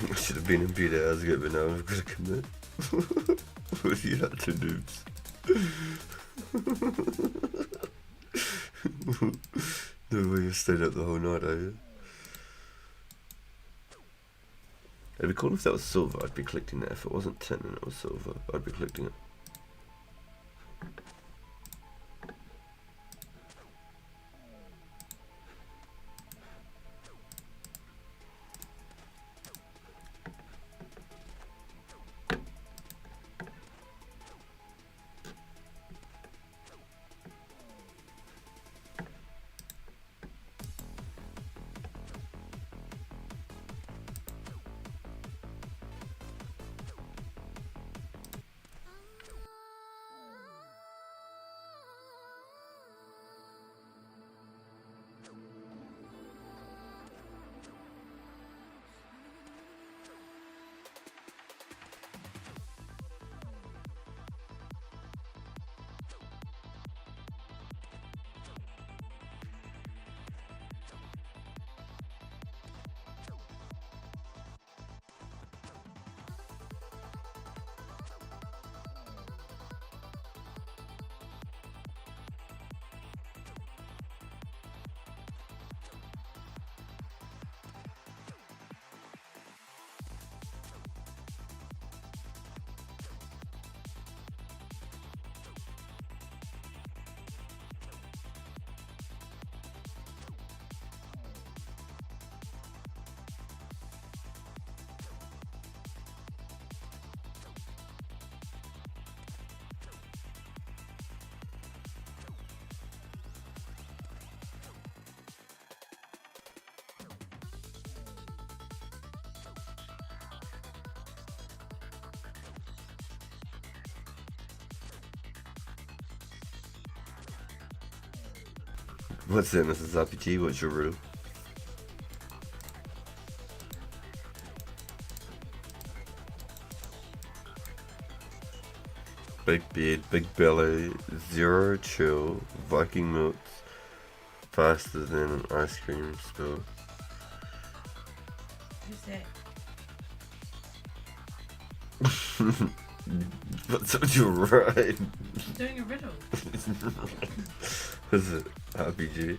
I should have been in bed hours ago, but now I've got to commit. What are you up to, dudes? No way you stayed up the whole night, are you? It'd be cool if that was silver, I'd be collecting that. If it wasn't tin and it was silver, I'd be collecting it. What's in this is RPG? What's your riddle? Big beard, big belly, zero chill, Viking milks, faster than an ice cream spill. Who's that? What's on your right? I'm doing a riddle. Is it RPG?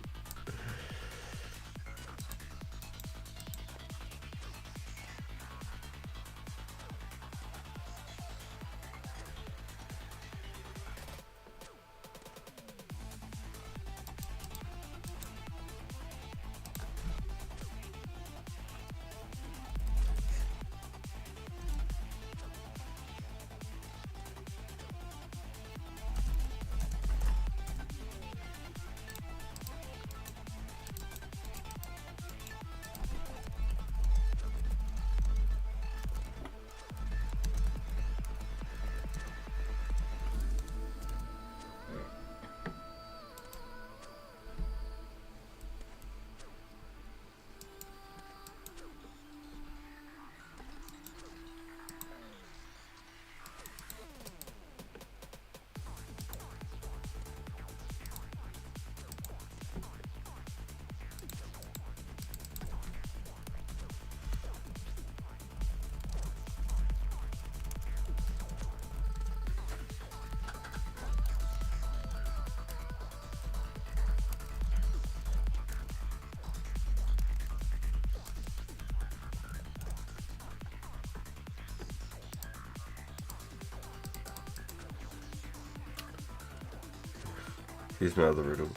Here's my other riddle.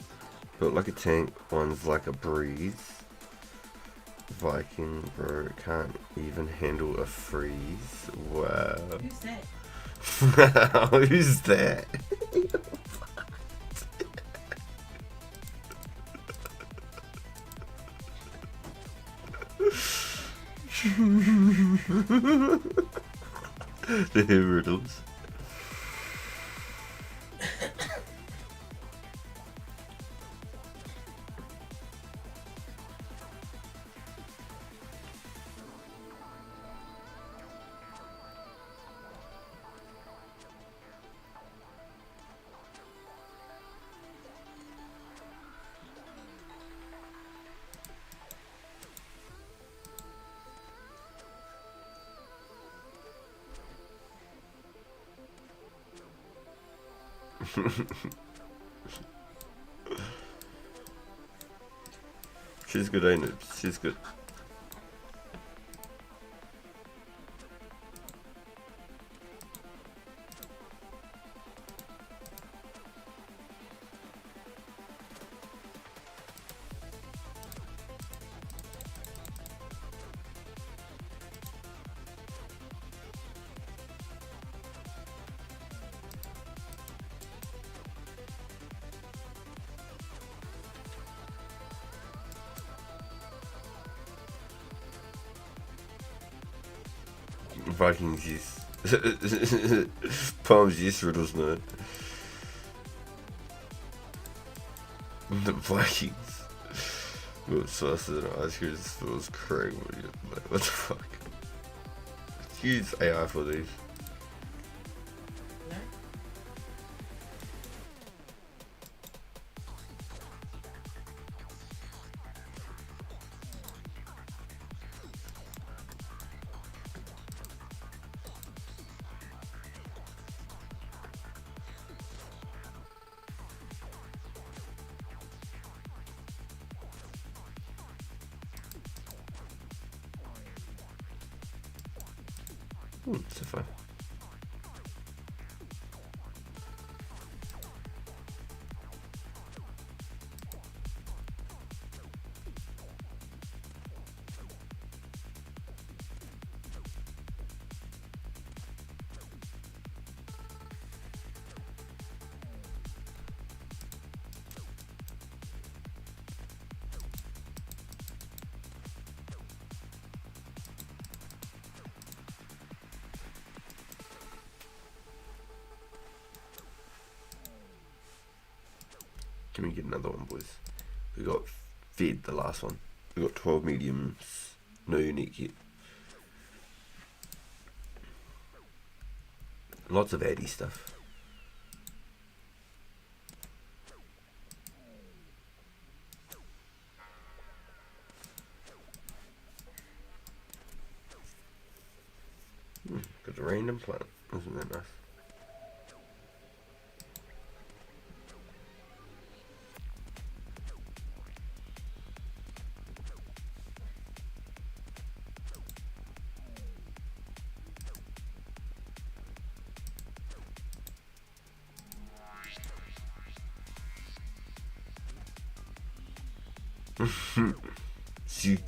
Built like a tank, one's like a breeze. Viking bro can't even handle a freeze. Wow. Who's that? Who's that? The riddles. She's good, ain't it? She's good. Vikings use Palms use riddles, man. The Vikings. What's faster than ice cream spills Craig? What the fuck? Use AI for these. No? So far. Can we get another one, boys? We got fed the last one. We got 12 mediums, no unique yet. Lots of addy stuff. Got a random plant. Isn't that nice?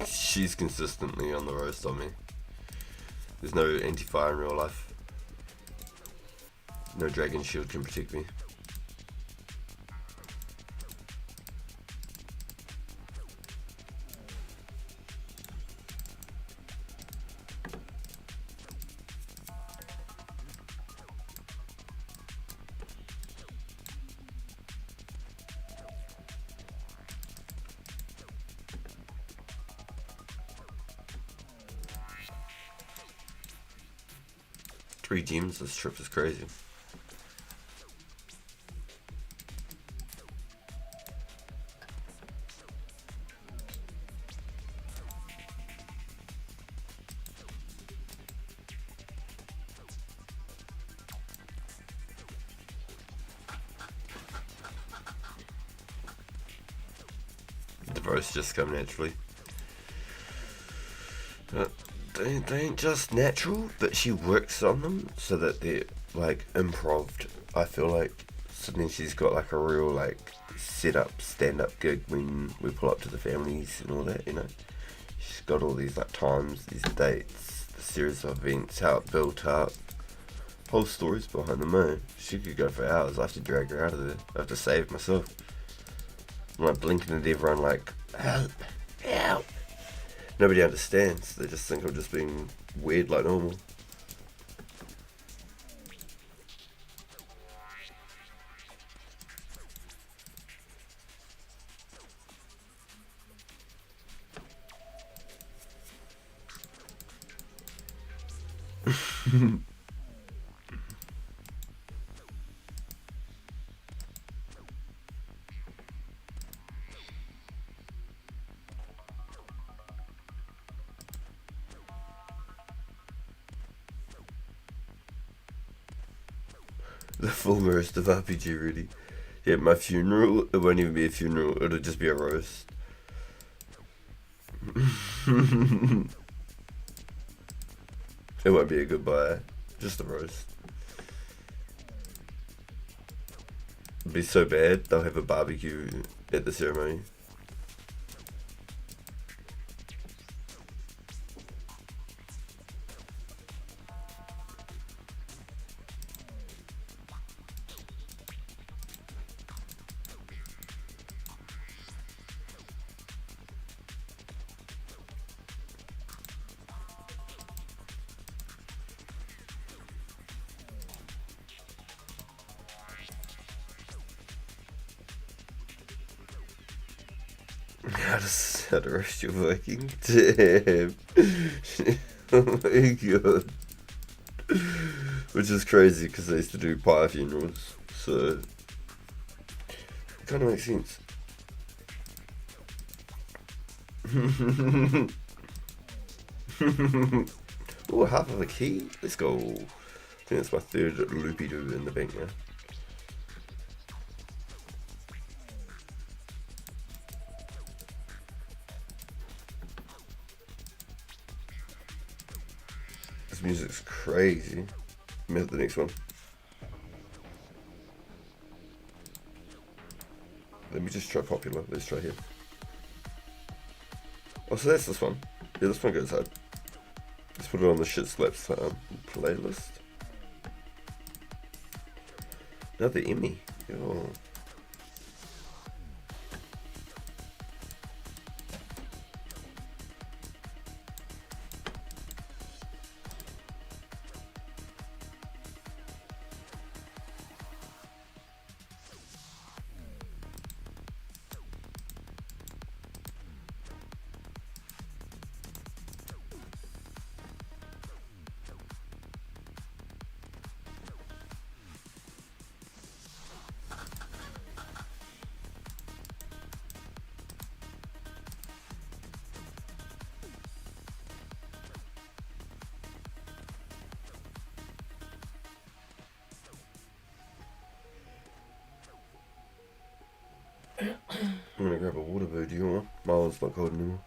She's consistently on the roast on me. There's no anti-fire in real life. No dragon shield can protect me. Three gems this trip is crazy. The roast just come naturally. They ain't just natural, but she works on them so that they're like improved. I feel like suddenly she's got like a real like set up, stand up gig when we pull up to the families and all that, you know. She's got all these like times, these dates, the series of events, how it built up, whole stories behind the moon. She could go for hours. I have to drag her out of there. I have to save myself. I'm like blinking at everyone like, help, help. Nobody understands. They just think I'm just being weird like normal. The full roast of RPG, really. Yeah, my funeral, it won't even be a funeral, it'll just be a roast. It won't be a goodbye, just a roast. It'll be so bad, they'll have a barbecue at the ceremony. How to roast your Viking? Damn. Oh my god. Which is crazy because they used to do pyre funerals, so it kind of makes sense. Oh, half of a key? Let's go. I think that's my third loopy-doo in the bank now. This music's crazy. Let the next one. Let me just try popular. Let's try here. Oh, so that's this one. Yeah, this one goes hard. Let's put it on the shit slaps playlist. Another Emmy. Oh. gonna grab a water bird, you want one? My one's not cold anymore.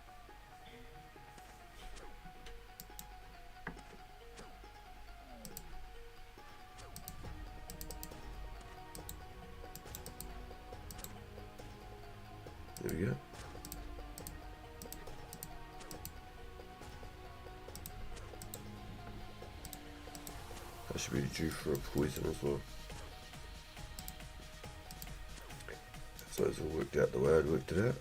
There we go. I should be due for a poison as well. So it's all worked out the way I'd worked it out.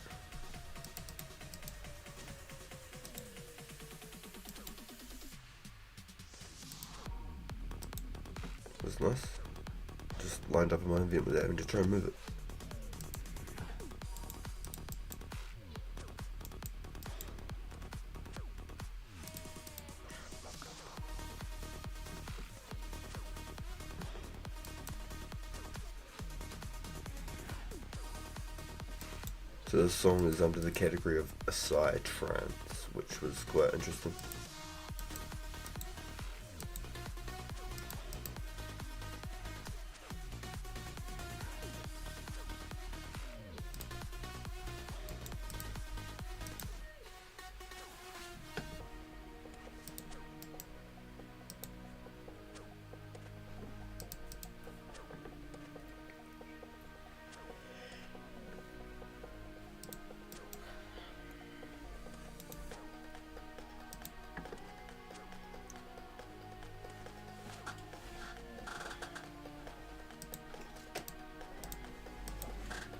That's nice. Just lined up in my event without having to try and move it. So this song is under the category of Acai trance, which was quite interesting.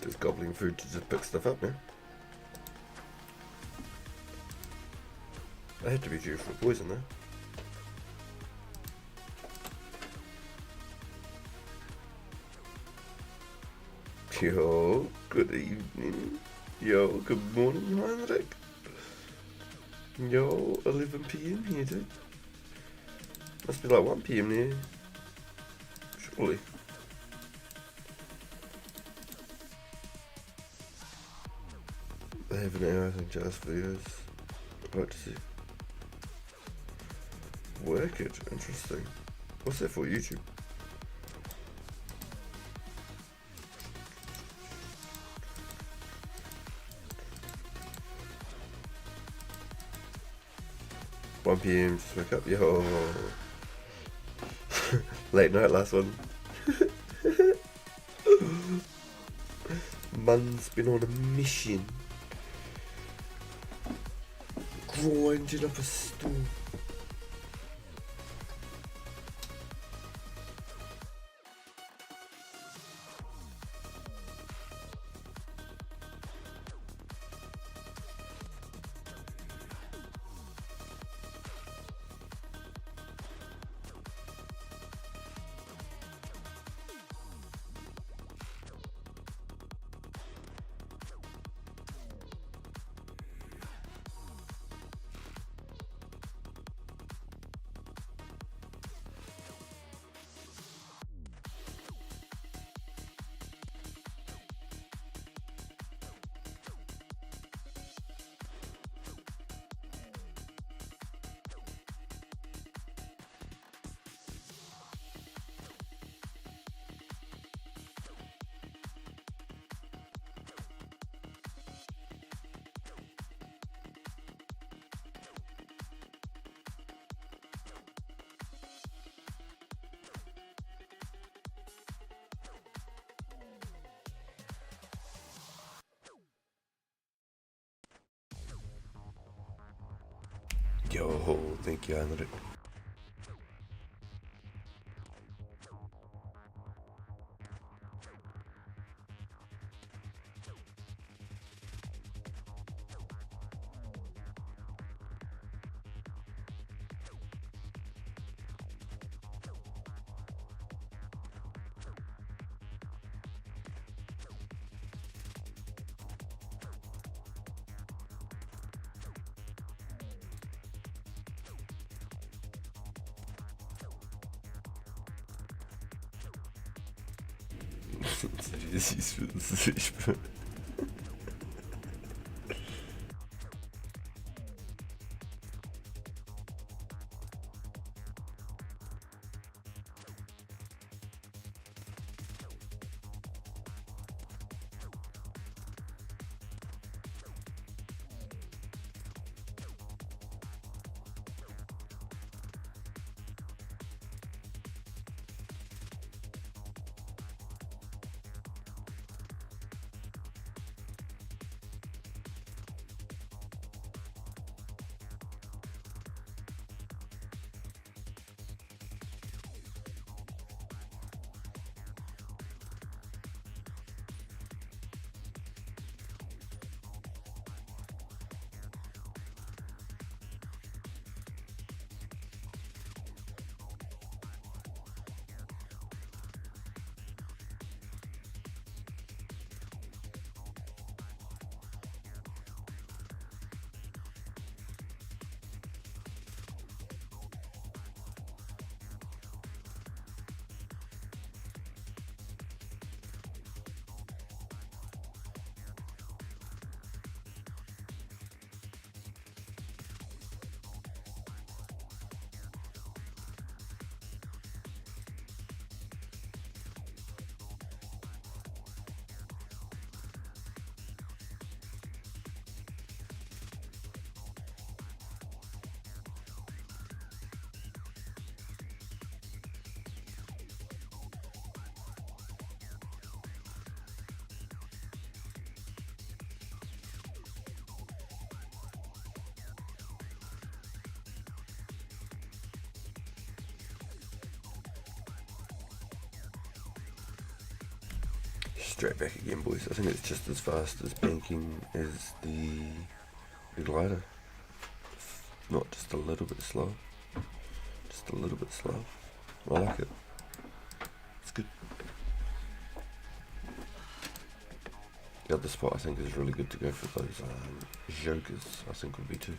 Just gobbling food to just pick stuff up now. I had to be due for a poison though. Yo, good evening. Yo, good morning, Heinrich. Yo, 11 PM here, dude. Must be like 1 PM there. Surely. They have an hour, I think, just for videos. I'd like to see. Work it, interesting. What's that for, YouTube? One PM, just wake up. Yo. Late night, last one. Man's been on a mission. Grinding up a storm. Yo, thank you, Heinrich. Ich bin Straight back again, boys. I think it's just as fast as banking as the glider. Not just a little bit slow. Just a little bit slow. I like it. It's good. The other spot I think is really good to go for those jokers, I think would be too.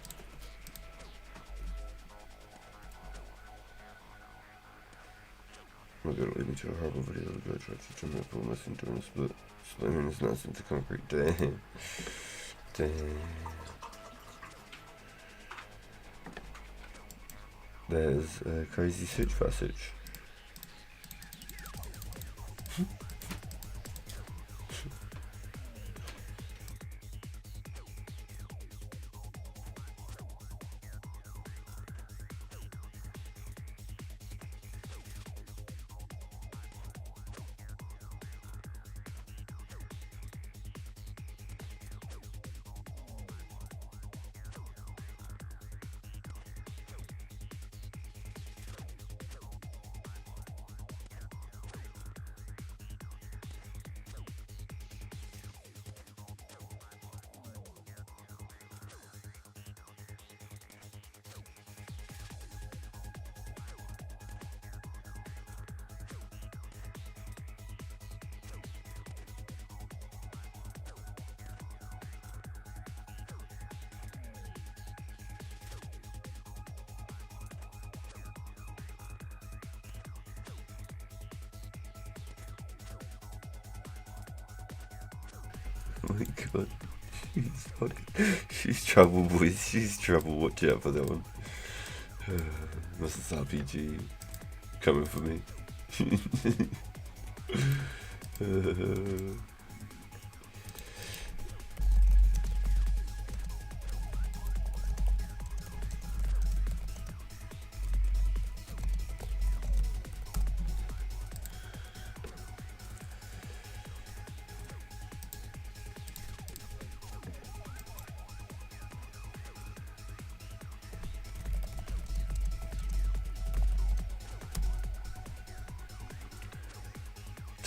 I'm gonna lead me to a horrible video of the go try to turn that full missing during a split. Slamming is nice into concrete. Damn. Damn. There's a crazy search passage. Oh my god. She's trouble, boys. She's trouble. Watch out for that one. Mrs. RPG coming for me.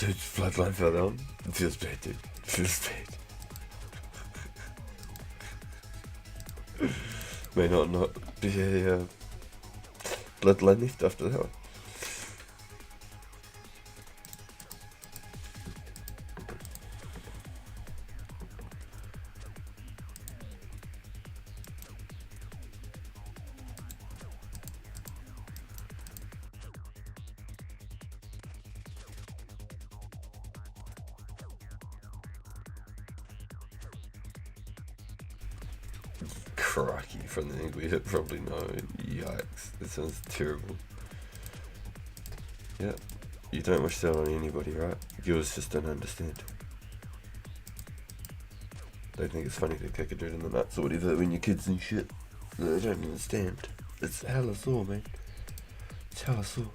Dude, Bloodline fell down. It feels bad, dude. It feels bad. May not be a Bloodline left after that one. Crikey, from the angle we hit, probably no. Yikes, this sounds terrible. Yeah, you don't wish that on anybody, right? Viewers just don't understand. They think it's funny to kick a dude in the nuts or whatever when you're kids and shit. They don't understand. It's hella sore, man. It's hella sore.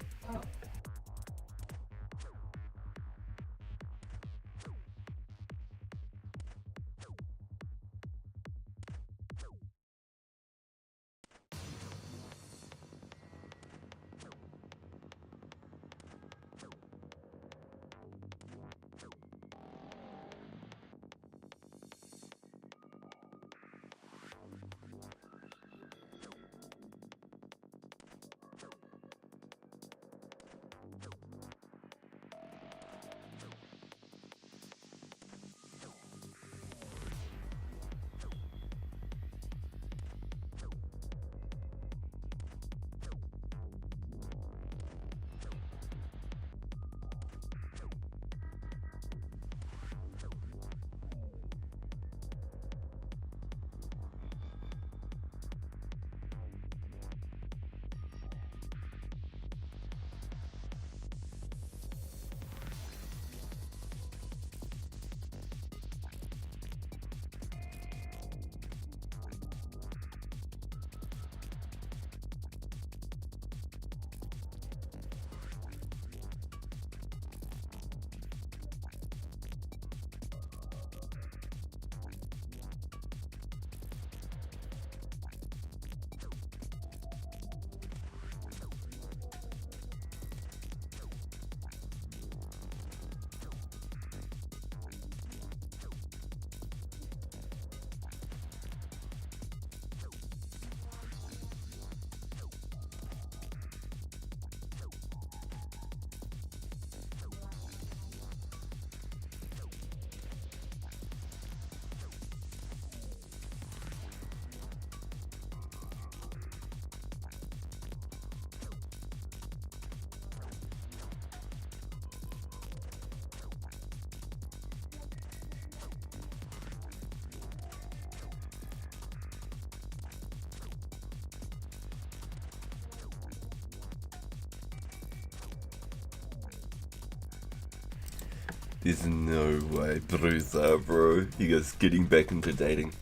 There's no way. Bruiser, bro. You guys getting back into dating.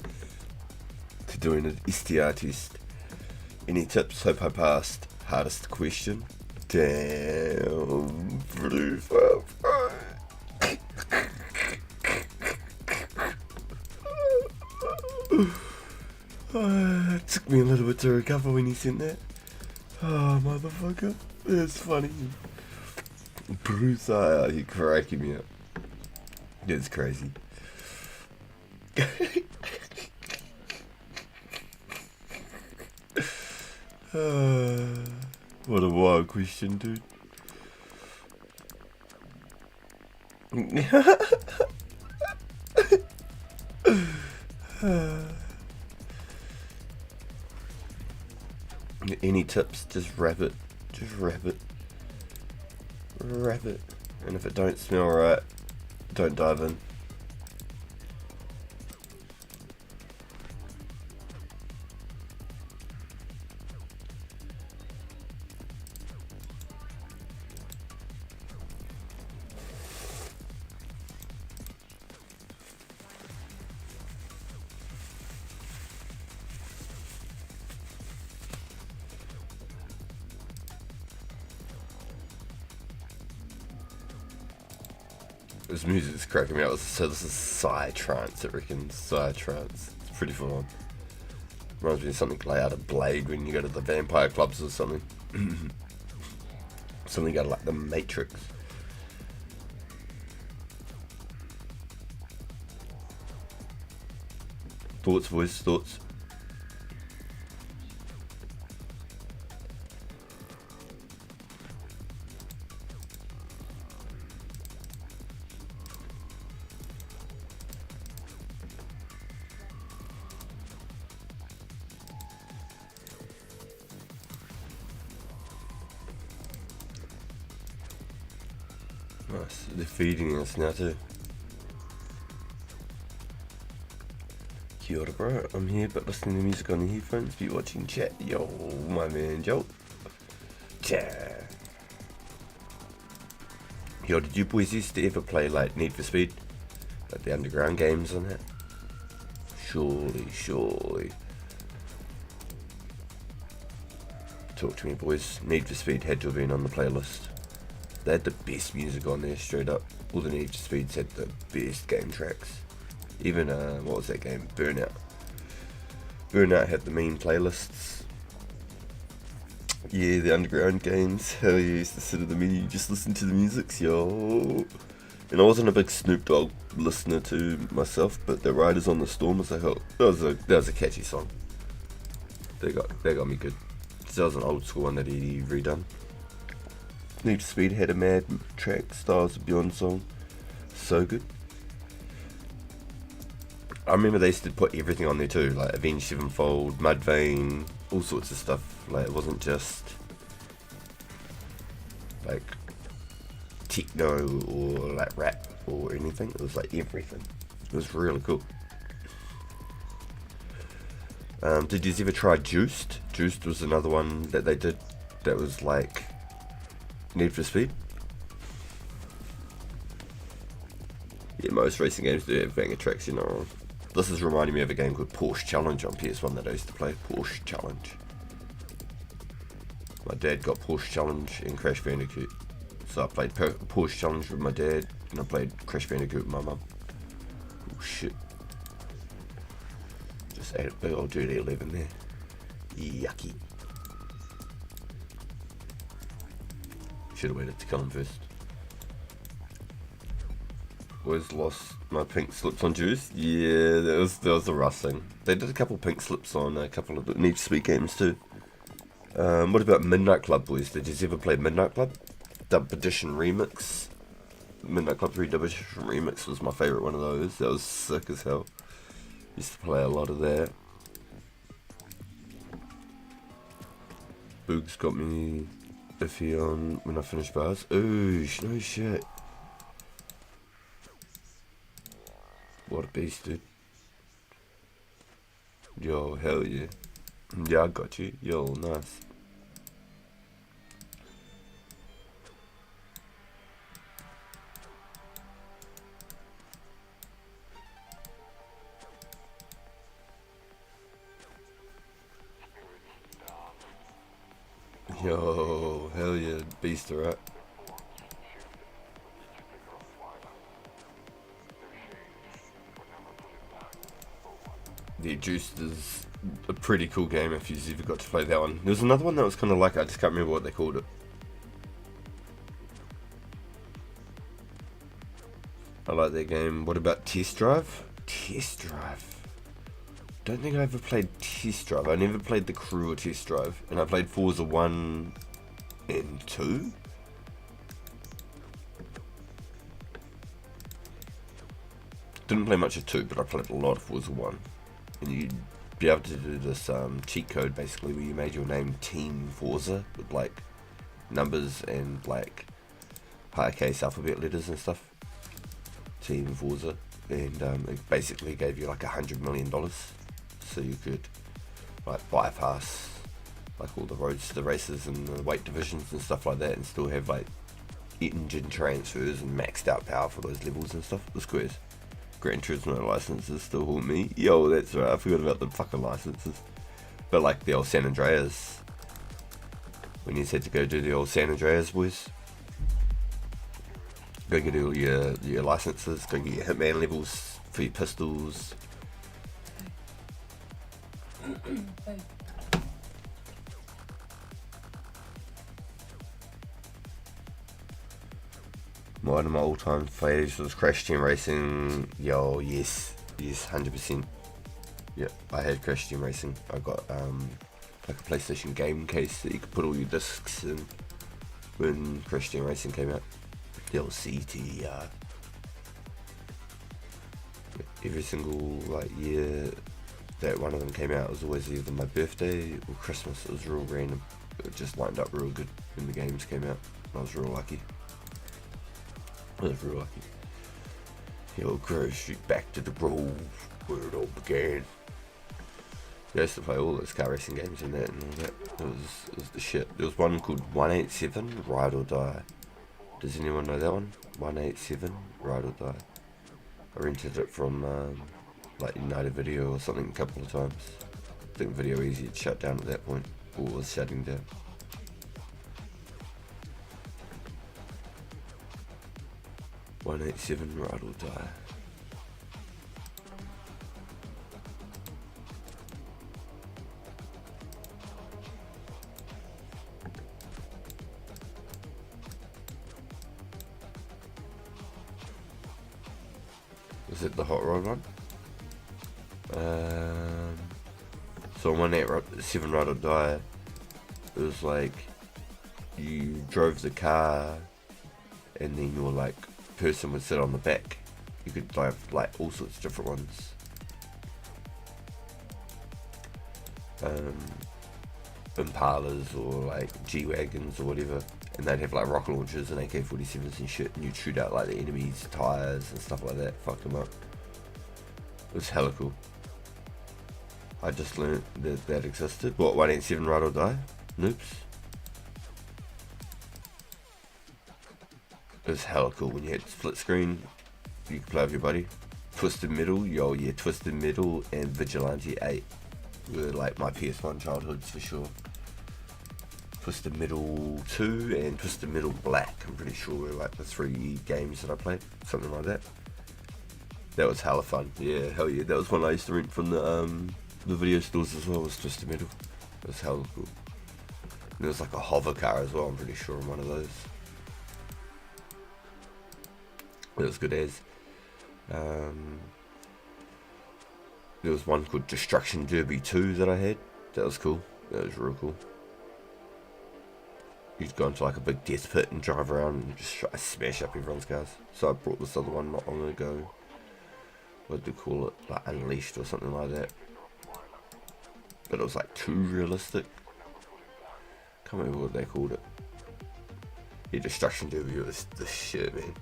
To doing an STR test. Any tips? Hope I passed. Hardest question. Damn. Bruiser, bro. It took me a little bit to recover when he sent that. Oh, motherfucker. That's funny. Bruiser, you're cracking me up. It's crazy. What a wild question, dude. Any tips? Just wrap it. Just wrap it. Wrap it. And if it don't smell right, don't dive in. This music's cracking me out. So this is Psytrance, I reckon. Psytrance. It's pretty full on. Reminds me of something like out of Blade when you go to the vampire clubs or something. Something out of like the Matrix. Thoughts, boys, thoughts. Nice, they're feeding us now too. Kia ora, bro. I'm here but listening to music on the headphones, be watching chat. Yo, my man, Joe. Chat. Yo, did you boys used to ever play like Need for Speed? Like the underground games on that? Surely, surely. Talk to me, boys. Need for Speed had to have been on the playlist. They had the best music on there, straight up. All the Need for Speeds had the best game tracks. Even, what was that game? Burnout. Burnout had the main playlists. Yeah, the underground games. Hell yeah, I used to sit at the menu, just listen to the music, yo. And I wasn't a big Snoop Dogg listener to myself, but the Riders on the Storm was a hell. That was a catchy song. They got me good. That was an old school one that he redone. Need for Speed had a mad track, Stars of Beyond song. So good. I remember they used to put everything on there too, like Avenged Sevenfold, Mudvayne, all sorts of stuff. Like it wasn't just like techno or like rap or anything. It was like everything. It was really cool. Did you ever try Juiced? Juiced was another one that they did that was like Need for Speed. Yeah, most racing games do have banger tracks, you know. This is reminding me of a game called Porsche Challenge on PS1 that I used to play. Porsche Challenge. My dad got Porsche Challenge and Crash Bandicoot. So I played Porsche Challenge with my dad and I played Crash Bandicoot with my mum. Oh shit. Just ate a big old dirty 11 there. Yucky. Should have waited to kill him first. Always lost my pink slips on Juice. Yeah, that was a Rust thing. They did a couple pink slips on a couple of Need for Speed games too. What about Midnight Club, boys? Did you ever play Midnight Club? Dub Edition Remix. Midnight Club 3 Dub Edition Remix was my favourite one of those. That was sick as hell. Used to play a lot of that. Boog's got me iffy on when I finish bars. Ooh, no shit. What a beast, dude. Yo, hell yeah. Yeah, I got you. Yo, nice. Yo, hell yeah, beast, alright. The Juiced is a pretty cool game if you've ever got to play that one. There's another one that was kind of like, I just can't remember what they called it. I like that game. What about Test Drive? Test Drive. Don't think I ever played Test Drive. I never played the Crew or Test Drive. And I played Forza 1 and 2. Didn't play much of 2, but I played a lot of Forza 1. And you'd be able to do this cheat code basically where you made your name Team Forza with like numbers and like higher case alphabet letters and stuff. Team Forza. And it basically gave you like $100 million. So you could like bypass like all the roads to the races and the weight divisions and stuff like that and still have like engine transfers and maxed out power for those levels and stuff. The squares. Gran Turismo licenses still haunt me. Yo, that's right, I forgot about the fucking licenses. But like the old San Andreas, when you had to go do the old San Andreas, boys, go get all your licenses, go get your Hitman levels for your pistols. One of my all-time faves was Crash Team Racing. Yo, yes, 100%. Yeah, I had Crash Team Racing. I got like a PlayStation game case that you could put all your discs in when Crash Team Racing came out. The old CTR. Every single like year that one of them came out, it was always either my birthday or Christmas. It was real random. It just lined up real good when the games came out. I was real lucky. I was real lucky. Yo, Grove Street, back to the Grove, where it all began. I used to play all those car racing games and that and all that. It was the shit. There was one called 187 Ride or Die. Does anyone know that one? 187 Ride or Die. I rented it from like United Video or something a couple of times. I think Video Easy had shut down at that point, or was shutting down. "187 Ride or Die." Is it the Hot Rod one? So on 187 Ride or Die, it was like you drove the car and then your like person would sit on the back. You could drive like all sorts of different ones. Impalas or like G-Wagons or whatever, and they'd have like rocket launchers and AK-47s and shit, and you'd shoot out like the enemies' tyres and stuff like that, fuck them up. It was hella cool. I just learned that that existed. What, 187 Ride or Die? Noobs. It was hella cool when you had split screen. You could play with your buddy. Twisted Metal, yo yeah, Twisted Metal and Vigilante 8 were like my PS1 childhoods for sure. Twisted Metal 2 and Twisted Metal Black, I'm pretty sure were like the 3 games that I played, something like that. That was hella fun, yeah, hell yeah. That was one I used to rent from the video stores as well, was Twisted Metal. It was hella cool. And there was like a hover car as well, I'm pretty sure, in one of those. It was good as. There was one called Destruction Derby 2 that I had. That was cool. That was real cool. You'd go into like a big death pit and drive around and just try to smash up everyone's cars. So I brought this other one not long ago. What do they call it? Like Unleashed or something like that. But it was like too realistic. Can't remember what they called it. Yeah, Destruction Derby was the shit, man.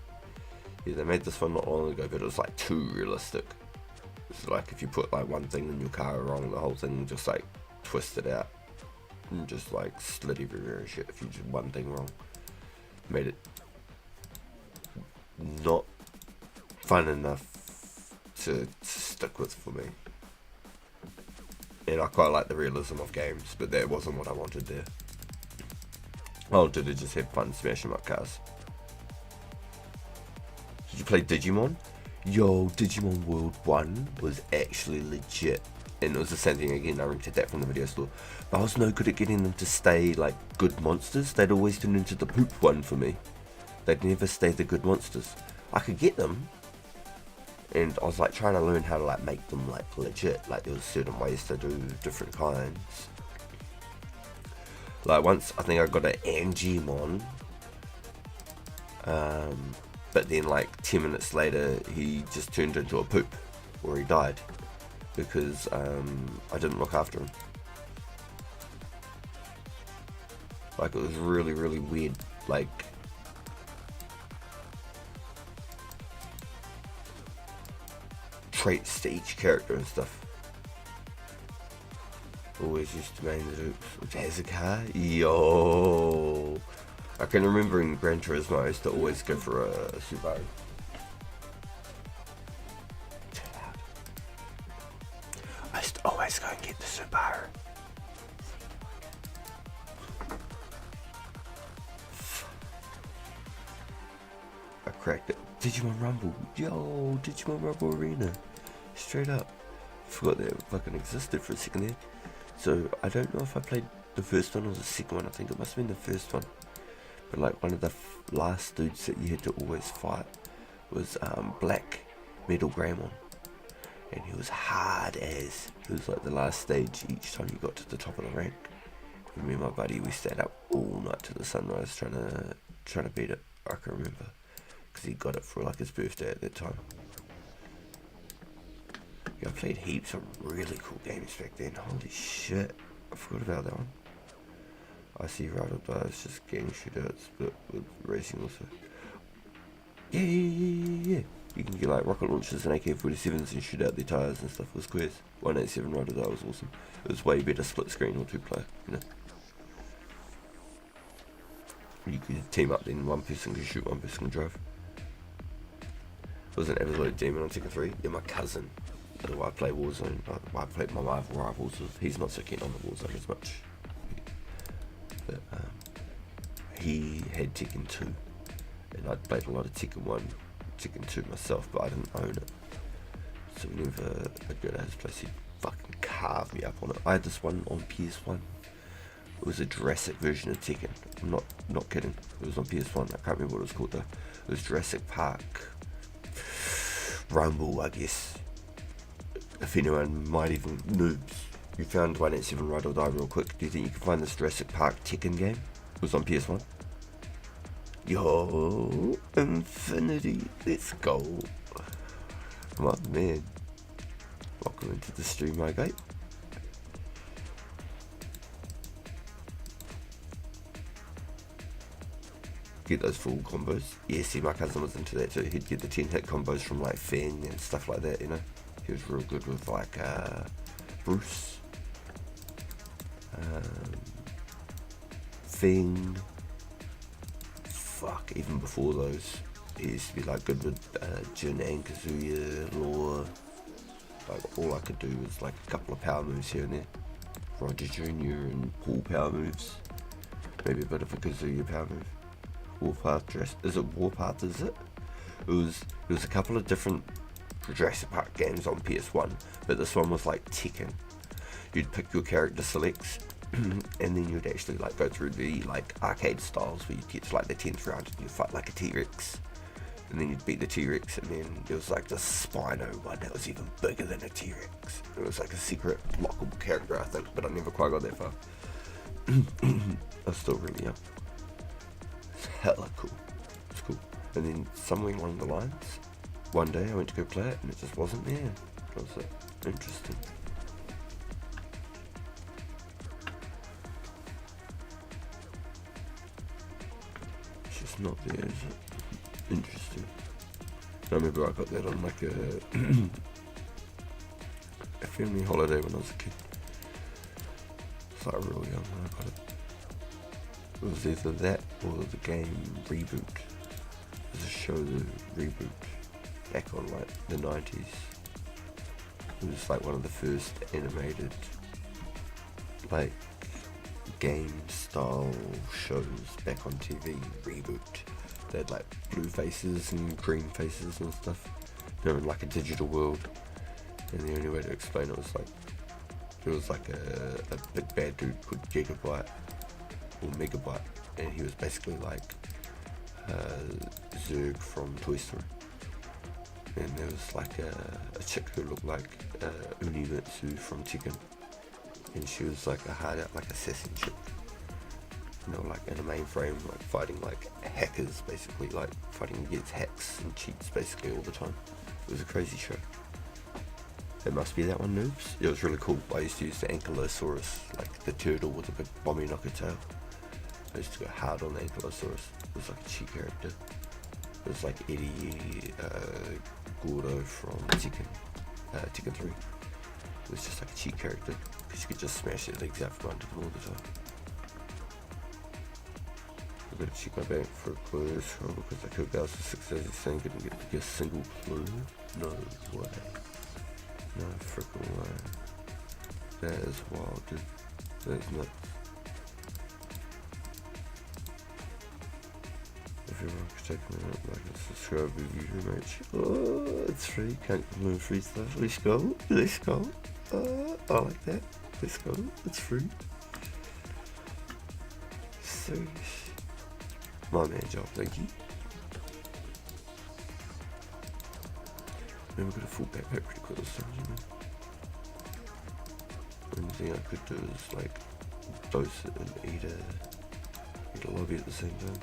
Yeah, they made this one not long ago, but it was like too realistic. It's like if you put like one thing in your car wrong, the whole thing just like twisted out and just like slid everywhere and shit if you did one thing wrong. Made it not fun enough to stick with for me. And I quite like the realism of games, but that wasn't what I wanted there. Oh, did it just have fun smashing up cars? Did you play Digimon? Yo, Digimon World 1 was actually legit. And it was the same thing again, I rented that from the video store. But I was no good at getting them to stay like good monsters. They'd always turn into the poop one for me. They'd never stay the good monsters. I could get them, and I was like trying to learn how to like make them like legit. Like there was certain ways to do different kinds. Like once I think I got an Angemon, but then like 10 minutes later he just turned into a poop, or he died because I didn't look after him. Like it was really weird, like traits to each character and stuff. Always used to main the Dukes, which has a car. Yo, I can remember in Gran Turismo I used to always go for a Subaru. Too loud. I used to always go and get the Subaru. I cracked it. Digimon Rumble. Yo, Digimon Rumble Arena. Straight up. Forgot that it fucking existed for a second there. So I don't know if I played the first one or the second one. I think it must have been the first one. But like one of the last dudes that you had to always fight was Black Metal Greymon. And he was hard as. It was like the last stage each time you got to the top of the rank. And me and my buddy, we stayed up all night to the sunrise trying to beat it. I can remember. Because he got it for like his birthday at that time. Yeah, I played heaps of really cool games back then. Holy shit. I forgot about that one. I see Ride or Die, it's just gang shootouts, but with racing also. Yeah. You can get like rocket launchers and AK-47s and shoot out their tyres and stuff with squares. 187 Ride or Die was awesome. It was way better split screen or two player, you know. You could team up then one person could shoot, one person could drive. Was an absolute demon on Tekken 3. Yeah, my cousin, who I play Warzone, I played my rivals with. He's not so keen on the Warzone as much. But he had Tekken 2, and I'd played a lot of Tekken 1, Tekken 2 myself, but I didn't own it. So whenever I'd go to his place, he'd fucking carve me up on it. I had this one on PS1. It was a Jurassic version of Tekken. I'm not kidding. It was on PS1. I can't remember what it was called though. It was Jurassic Park Rumble, I guess. If anyone might even noobs, you found 187 Ride or Die real quick. Do you think you can find this Jurassic Park Tekken game? It was on PS1. Yo, Infinity, let's go. Come on, man. Welcome into the stream, my guy. Get those full combos. Yeah, see, my cousin was into that too. He'd get the 10 hit combos from like Fang and stuff like that, you know. He was real good with like Bruce, Fang. Fuck, even before those, he used to be like good with Jin and Kazuya, Law. Like all I could do was like a couple of power moves here and there. Roger Jr. and Paul power moves. Maybe a bit of a Kazuya power move. Warpath dress. Is it Warpath? Is it? It was a couple of different Jurassic Park games on PS1, but this one was like Tekken. You'd pick your character selects, and then you'd actually like go through the like arcade styles where you'd get to like the 10th round and you'd fight like a T-Rex, and then you'd beat the T-Rex, and then there was like the Spino one that was even bigger than a T-Rex. It was like a secret lockable character, I think, but I never quite got that far. I was still really young. It's hella cool. It's cool. And then somewhere along the lines, one day I went to go play it and it just wasn't there. I was like, interesting. It's just not there, is it? Interesting. I remember I got that on like a family holiday when I was a kid. It's like real young when I got it. It was either that or the game Reboot. There's a show, the Reboot, back on like the 90s. It was like one of the first animated like game style shows back on TV reboot. They had like blue faces and green faces and stuff. They're in like a digital world, and the only way to explain it was like there was like a big bad dude called Gigabyte or Megabyte, and he was basically like Zurg from Toy Story. And there was like a chick who looked like Unimitsu from Tekken, and she was like a hard out, like assassin chick, you know, like in a mainframe, like fighting like hackers, basically like fighting against hacks and cheats basically all the time. It was a crazy show. It must be that one, noobs. It was really cool. I used to use the Ankylosaurus, like the turtle with a big bomby knocker tail. I used to go hard on the Ankylosaurus. It was like a cheat character. It was like Eddie Gordo from Tekken 3. It was just like a cheat character, because you could just smash their legs out from under them all the time. I'm gonna check my bank for a clue because I killed Gauss for 687, couldn't get a single clue. No way. No freaking way. That is wild, dude. That is nuts. If you want to take a minute, like and subscribe if you do, mate. Oh, it's free. Can't learn free stuff. Let's go. Let's go. I like that. Let's go. It's free. Serious. My man job, thank you. Maybe we're gonna full backpack pretty quick this time, you know. Only thing I could do is like dose it and eat a lobby at the same time.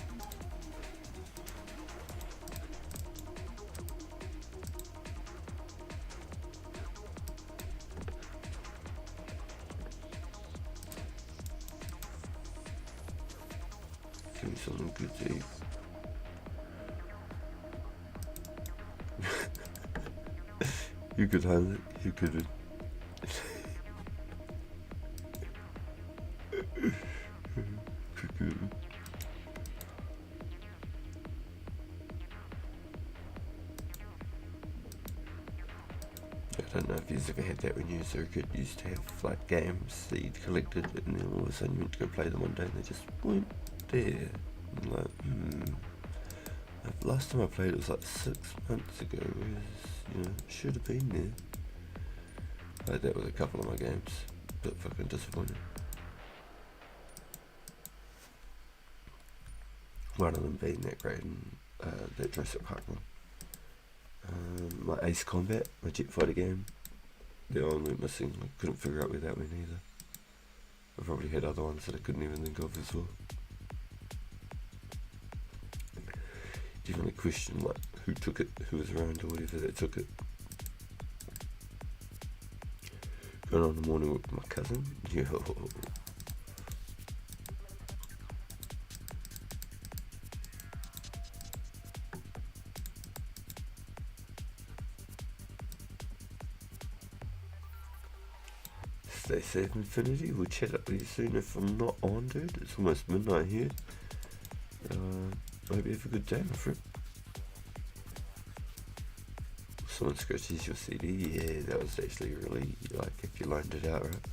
Give me something good to eat. You could handle it. You could. I don't know if you've ever had that when you were a circuit. You used to have like games that you'd collected, and then all of a sudden you went to go play them one day, and they just weren't there. I'm like, last time I played it was like 6 months ago, whereas, you know, it should have been there. I had that with a couple of my games, but fucking disappointed. One of them being that great in that Jurassic Park one. My Ace Combat, my jet fighter game, the one went missing. I couldn't figure out where that went either. I probably had other ones that I couldn't even think of as well. Definitely question like who took it, who was around or whatever that took it. Going on in the morning with my cousin. Yo. Stay safe, Infinity. We'll chat up with you soon if I'm not on, dude. It's almost midnight here. I hope you have a good day, my friend. Someone scratches your CD. Yeah, that was actually really, like, if you lined it out, right?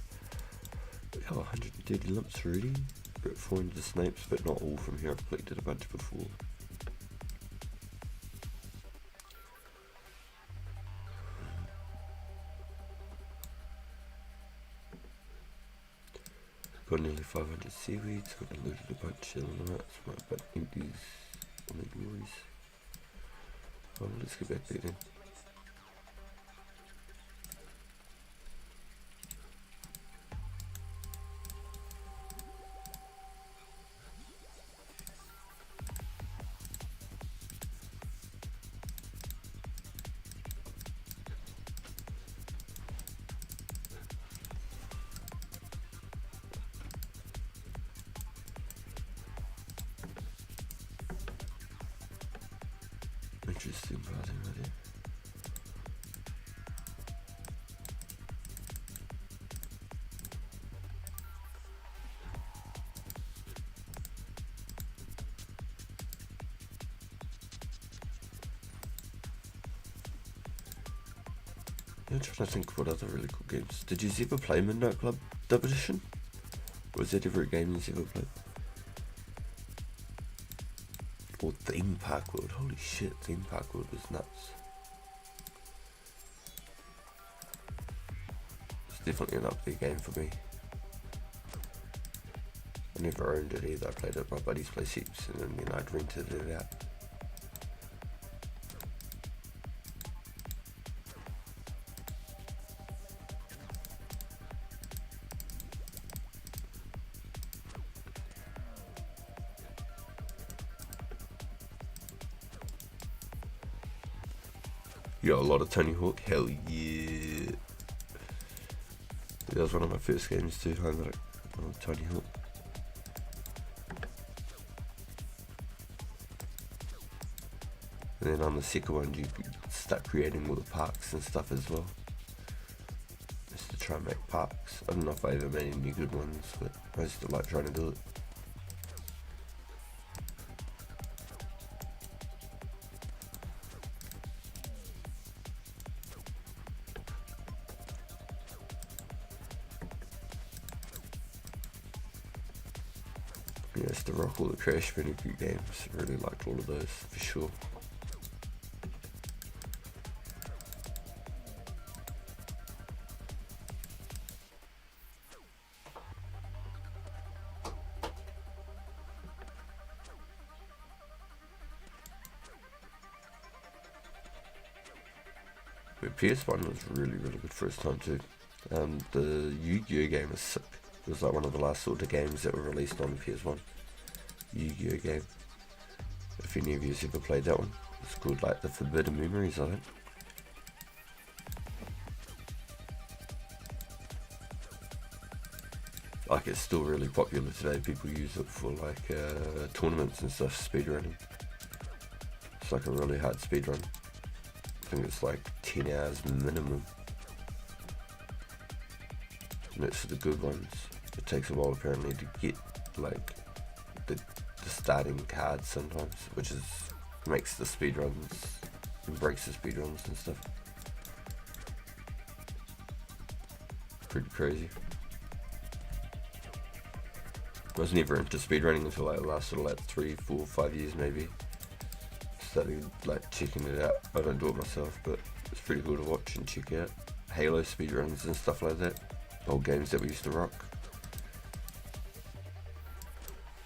Oh, 130 lumps already. Got 400 snipes, but not all from here. I've collected a bunch before. Got nearly 500 seaweeds. Got looted a bunch of nuts. But empties on the glories. Oh, let's get back there then. Interesting pattern right I'm trying to think what other really cool games. Did you ever play Midnight Club Dub Edition? Was that ever a game you've ever played? Or Theme Park World, holy shit, Theme Park World was nuts. It's definitely an up there game for me. I never owned it either, I played it at my buddy's place heaps and then I'd rented it out. You got a lot of Tony Hawk? Hell yeah. That was one of my first games too, Tony Hawk. And then on the second one you start creating all the parks and stuff as well. Just to try and make parks. I don't know if I ever made any good ones, but I used to like trying to do it. Yeah, it's the rock all the Crash Bandicoot games. I really liked all of those for sure. But PS1 was really good first time too. The Yu-Gi-Oh game was sick. It was like one of the last sort of games that were released on the PS1. Yu-Gi-Oh game. If any of you ever played that one, it's called like the Forbidden Memories, I think. Like it's still really popular today. People use it for like tournaments and stuff, speedrunning. It's like a really hard speedrun. I think it's like 10 hours minimum. And it's the good ones. It takes a while apparently to get like the starting cards sometimes, which makes the speedruns and breaks the speedruns and stuff. Pretty crazy. I was never into speedrunning until like the last sort of like 3, 4, 5 years maybe. Started like checking it out. I don't do it myself, but it's pretty cool to watch and check out. Halo speedruns and stuff like that. Old games that we used to rock.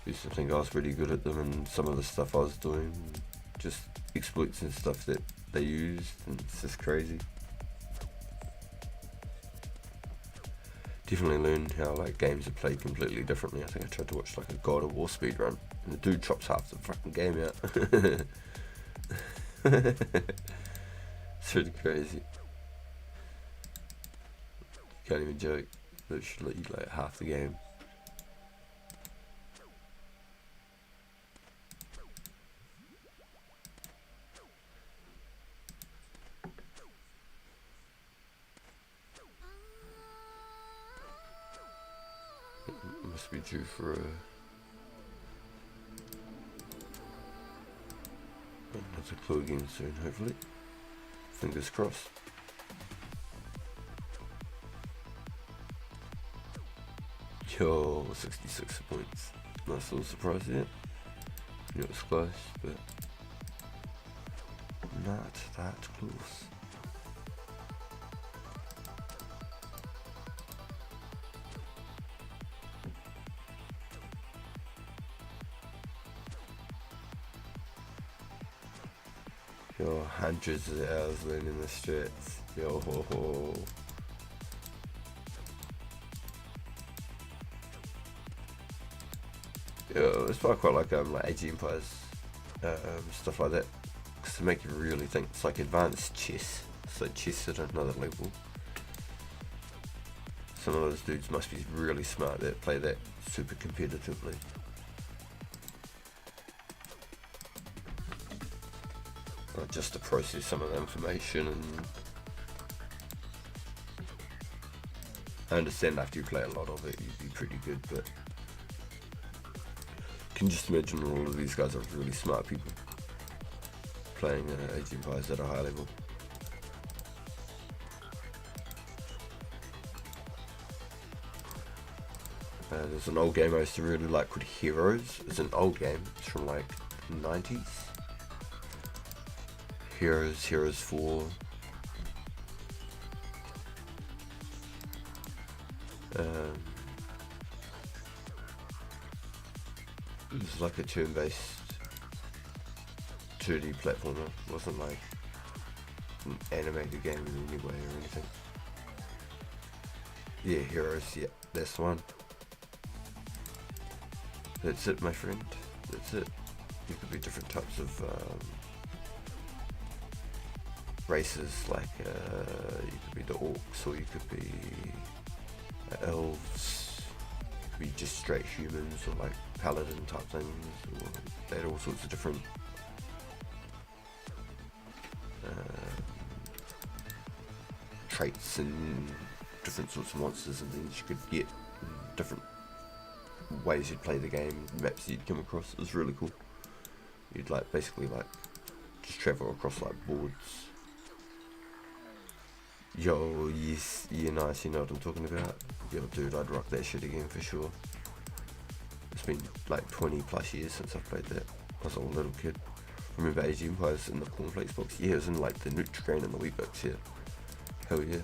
Used to think I was pretty good at them, and some of the stuff I was doing, just exploits and stuff that they used, and it's just crazy. Definitely learned how like games are played completely differently. I think I tried to watch like a God of War speedrun, and the dude chops half the fucking game out. It's really crazy. Can't even joke. Literally like half the game. Must be due for another clue again soon, hopefully. Fingers crossed. Yo, 66 points. Nice little surprise there. It was close, but not that close. Yo, hundreds of hours learning the strats. Yo ho ho. Yo, that's why I quite like Age of Empires, stuff like that, because they make you really think. It's like advanced chess. It's like chess at another level. Some of those dudes must be really smart that play that super competitively. Just to process some of the information, and I understand after you play a lot of it you'd be pretty good, but can just imagine all of these guys are really smart people playing Age of Empires at a high level. There's an old game I used to really like called Heroes. It's an old game. It's from like the 90s. Heroes 4. It was like a turn-based 2D platformer. It wasn't like an animated game in any way or anything. Yeah, Heroes, yeah, that's the one. That's it, my friend. That's it. You could be different types of races, like you could be the orcs, or you could be elves, you could be just straight humans, or like paladin type things, or they had all sorts of different traits and different sorts of monsters and things you could get, different ways you'd play the game, maps you'd come across. It was really cool. You'd like basically like just travel across like boards. Yo, yes, yeah, nice, you know what I'm talking about. Yo, dude, I'd rock that shit again for sure. It's been like 20 plus years since I've played that. I was a little kid. Remember Age of Empires in the cornflakes box? Yeah, it was in like the Nutrigrain and the Wheat Bix, yeah. Hell yeah.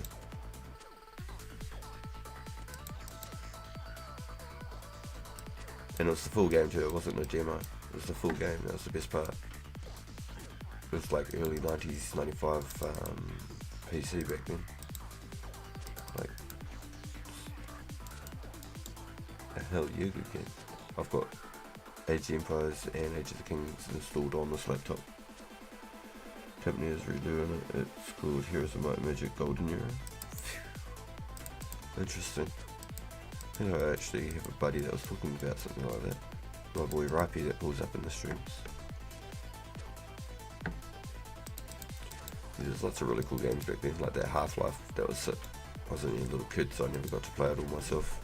And it was the full game too, it wasn't a demo. It was the full game, that was the best part. It was like early 90s, 95 PC back then. Like, a hell yeah, good game. I've got Age of Empires and Age of the Kings installed on this laptop. Company is redoing it. It's called Heroes of Might and Magic Golden Era. Interesting. I think I actually have a buddy that was talking about something like that. My boy Rippy that pulls up in the streams. There's lots of really cool games back then, like that Half-Life, that was sick. I was only a little kid, so I never got to play it all myself.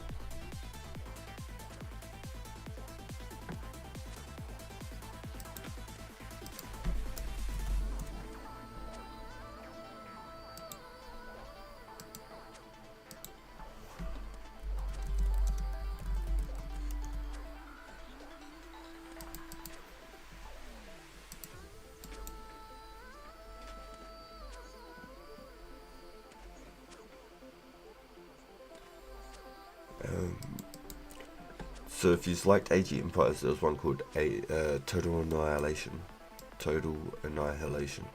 So if you liked Age of Empires, there was one called Total Annihilation. Total Annihilation.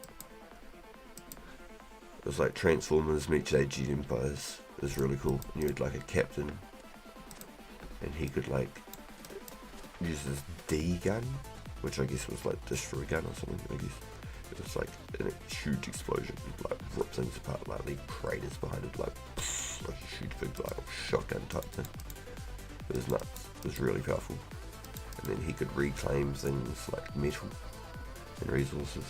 It was like Transformers meets Age of Empires. It was really cool. And you had like a captain, and he could like use this D gun, which I guess was like destroy gun or something. I guess it was like a huge explosion, like rip things apart, like leave craters behind it, like a huge big like shotgun type thing. It was nuts. It was really powerful. And then he could reclaim things like metal and resources.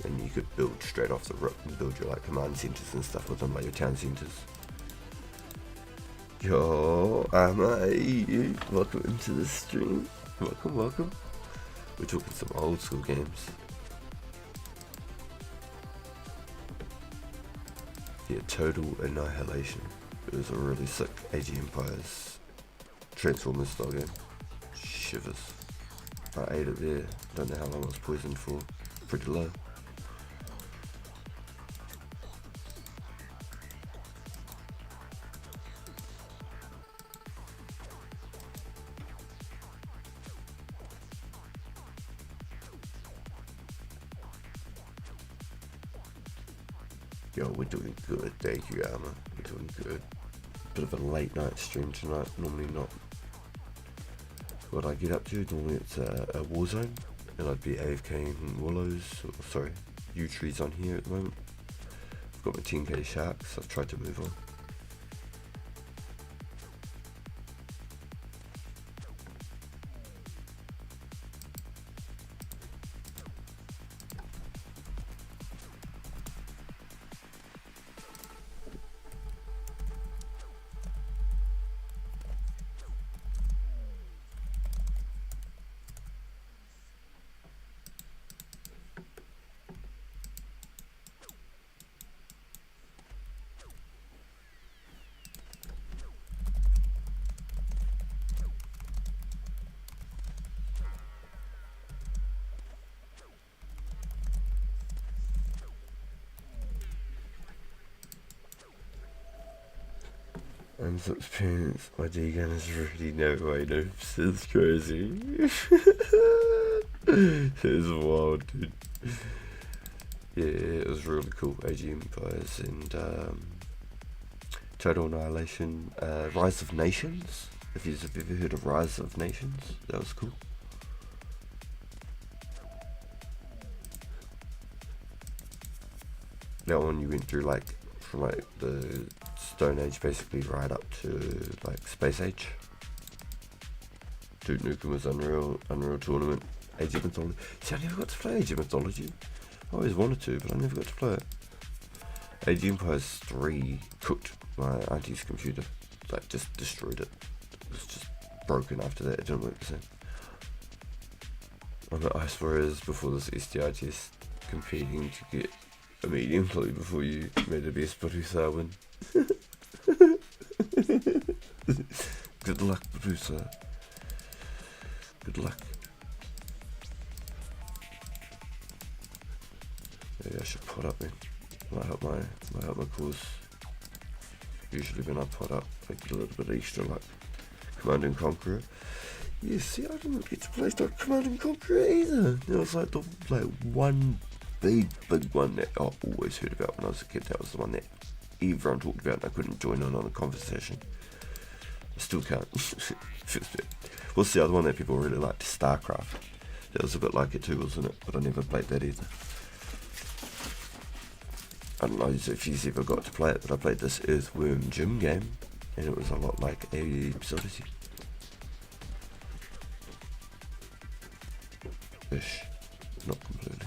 And you could build straight off the rip and build your like command centers and stuff with them, like your town centers. Yo, welcome into the stream. Welcome. We're talking some old school games. Yeah, Total Annihilation. It was a really sick Age of Empires Transformers style game. Shivers. I ate it there. Don't know how long I was poisoned for. Pretty low. Yo, we're doing good. Thank you, Alma. We're doing good. Bit of a late night stream tonight. Normally not what I get up to. Normally it's a war zone, and I'd be AFKing Willows, sorry, yew trees on here at the moment. I've got my 10k sharks. I've tried to move on. I'm so experienced. My D-gun is really no way noobs. It's crazy. It's wild, dude. Yeah, it was really cool. AG Empires and Total Annihilation. Rise of Nations. If you've ever heard of Rise of Nations, that was cool. That one you went through like from like the Stone Age basically right up to like Space Age. Dude Nukem was Unreal Tournament, Age of Mythology. See, I never got to play Age of Mythology. I always wanted to, but I never got to play it. Age of Empires 3 cooked my auntie's computer. Like, just destroyed it. It was just broken after that. It didn't work the same. I'm at Ice Warriors before this SDI test, competing to get a medium play before you made the best Barusa win. Good luck, Barusa. Good luck. Maybe I should pot up, man. Might help my cause. Usually when I pot up, I get a little bit extra luck. Command and Conqueror. Yeah, see, I didn't get to play Command and Conqueror either. It was like the one big one that I always heard about when I was a kid. That was the one that everyone talked about and I couldn't join on a conversation. I still can't. What's the other one that people really liked? StarCraft. That was a bit like it too, wasn't it? But I never played that either. I don't know if you've ever got to play it, but I played this Earthworm Jim game, and it was a lot like Abe's Odyssey. Ish. Not completely.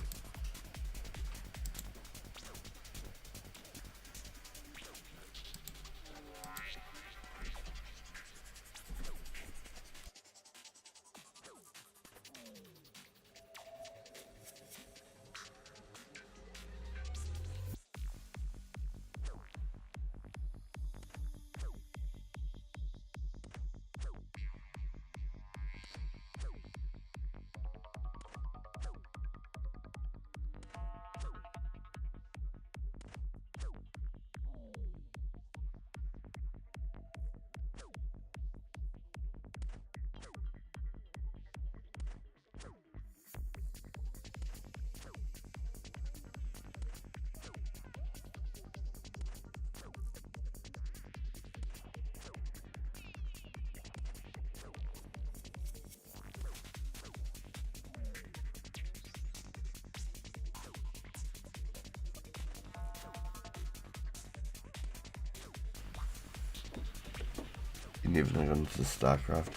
Never got into StarCraft.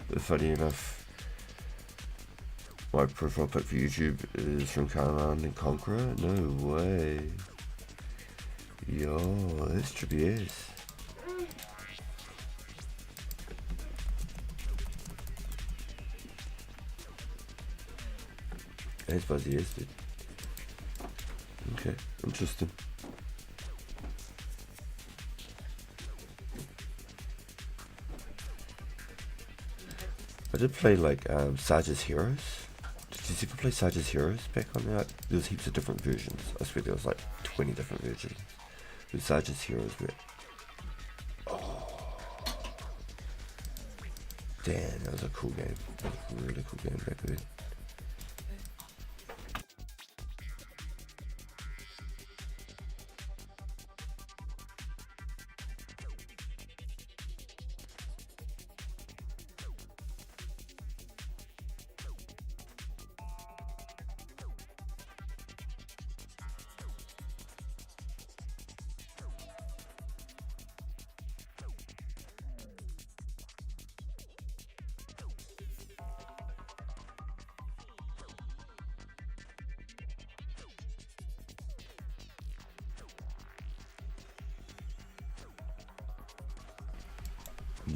But funny enough, my profile pic for YouTube is from Command and Conqueror. No way. Yo, that's trippy ass. That's fuzzy ass, dude. Okay, interesting. I did play like Sarge's Heroes. Did you ever play Sarge's Heroes back on there? There was heaps of different versions. I swear there was like 20 different versions. With Sarge's Heroes, but oh, damn, that was a cool game. That was a really cool game back then.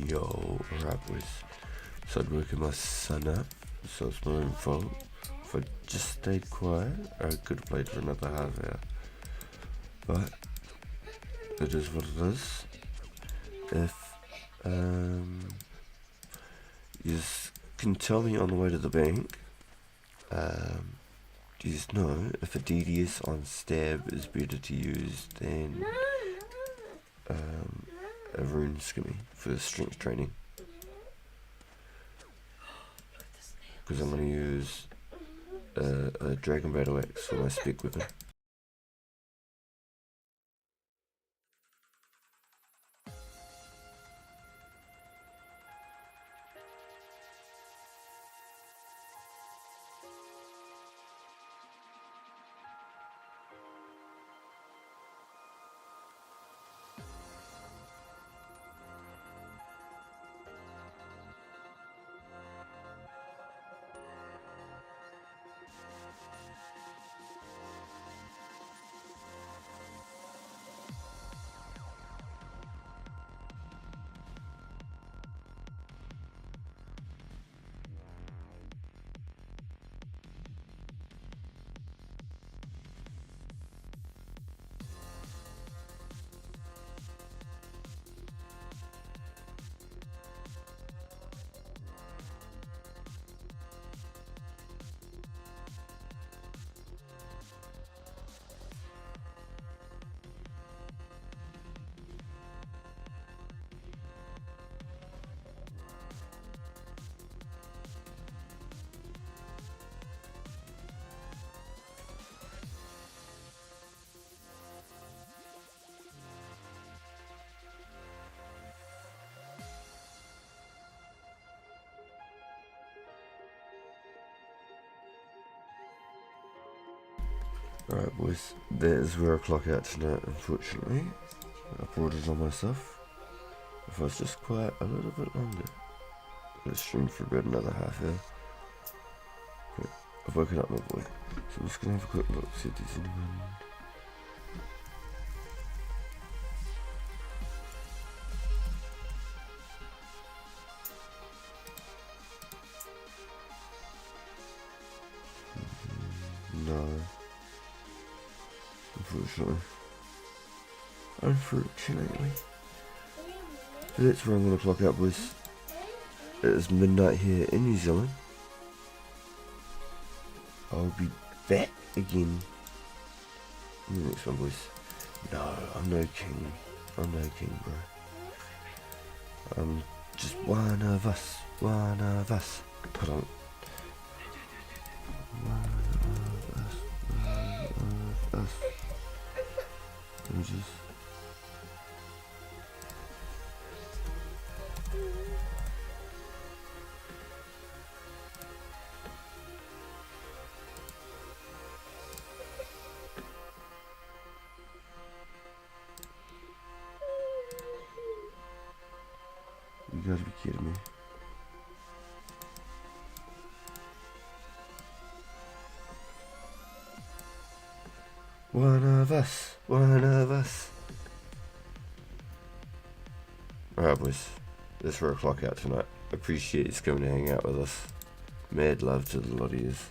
Yo, alright boys. So I'd woken my son up, so it's my own fault. If I just stayed quiet, I could have played for another half hour. But it is what it is. If you can tell me on the way to the bank, do you know if a DDS on stab is better to use than Runescape for strength training. Because I'm going to use a Dragon Battle Axe for my spec weapon. Alright boys, that is where I clock out tonight, unfortunately. I brought it on myself. If I was just quiet a little bit longer, I'd stream for about another half hour. Okay, I've woken up my boy, so I'm just gonna have a quick look, see if there's anyone. No. Unfortunately. So that's where I'm going to clock out, boys. It is midnight here in New Zealand. I'll be back again in the next one, boys. No, I'm no king. I'm no king, bro. I'm just one of us. One of us. Put on. One of us. Let me just. You gotta be kidding me. One of us. One of us. Alright boys, that's where I clock out tonight. Appreciate you coming to hang out with us. Mad love to the lot of yous.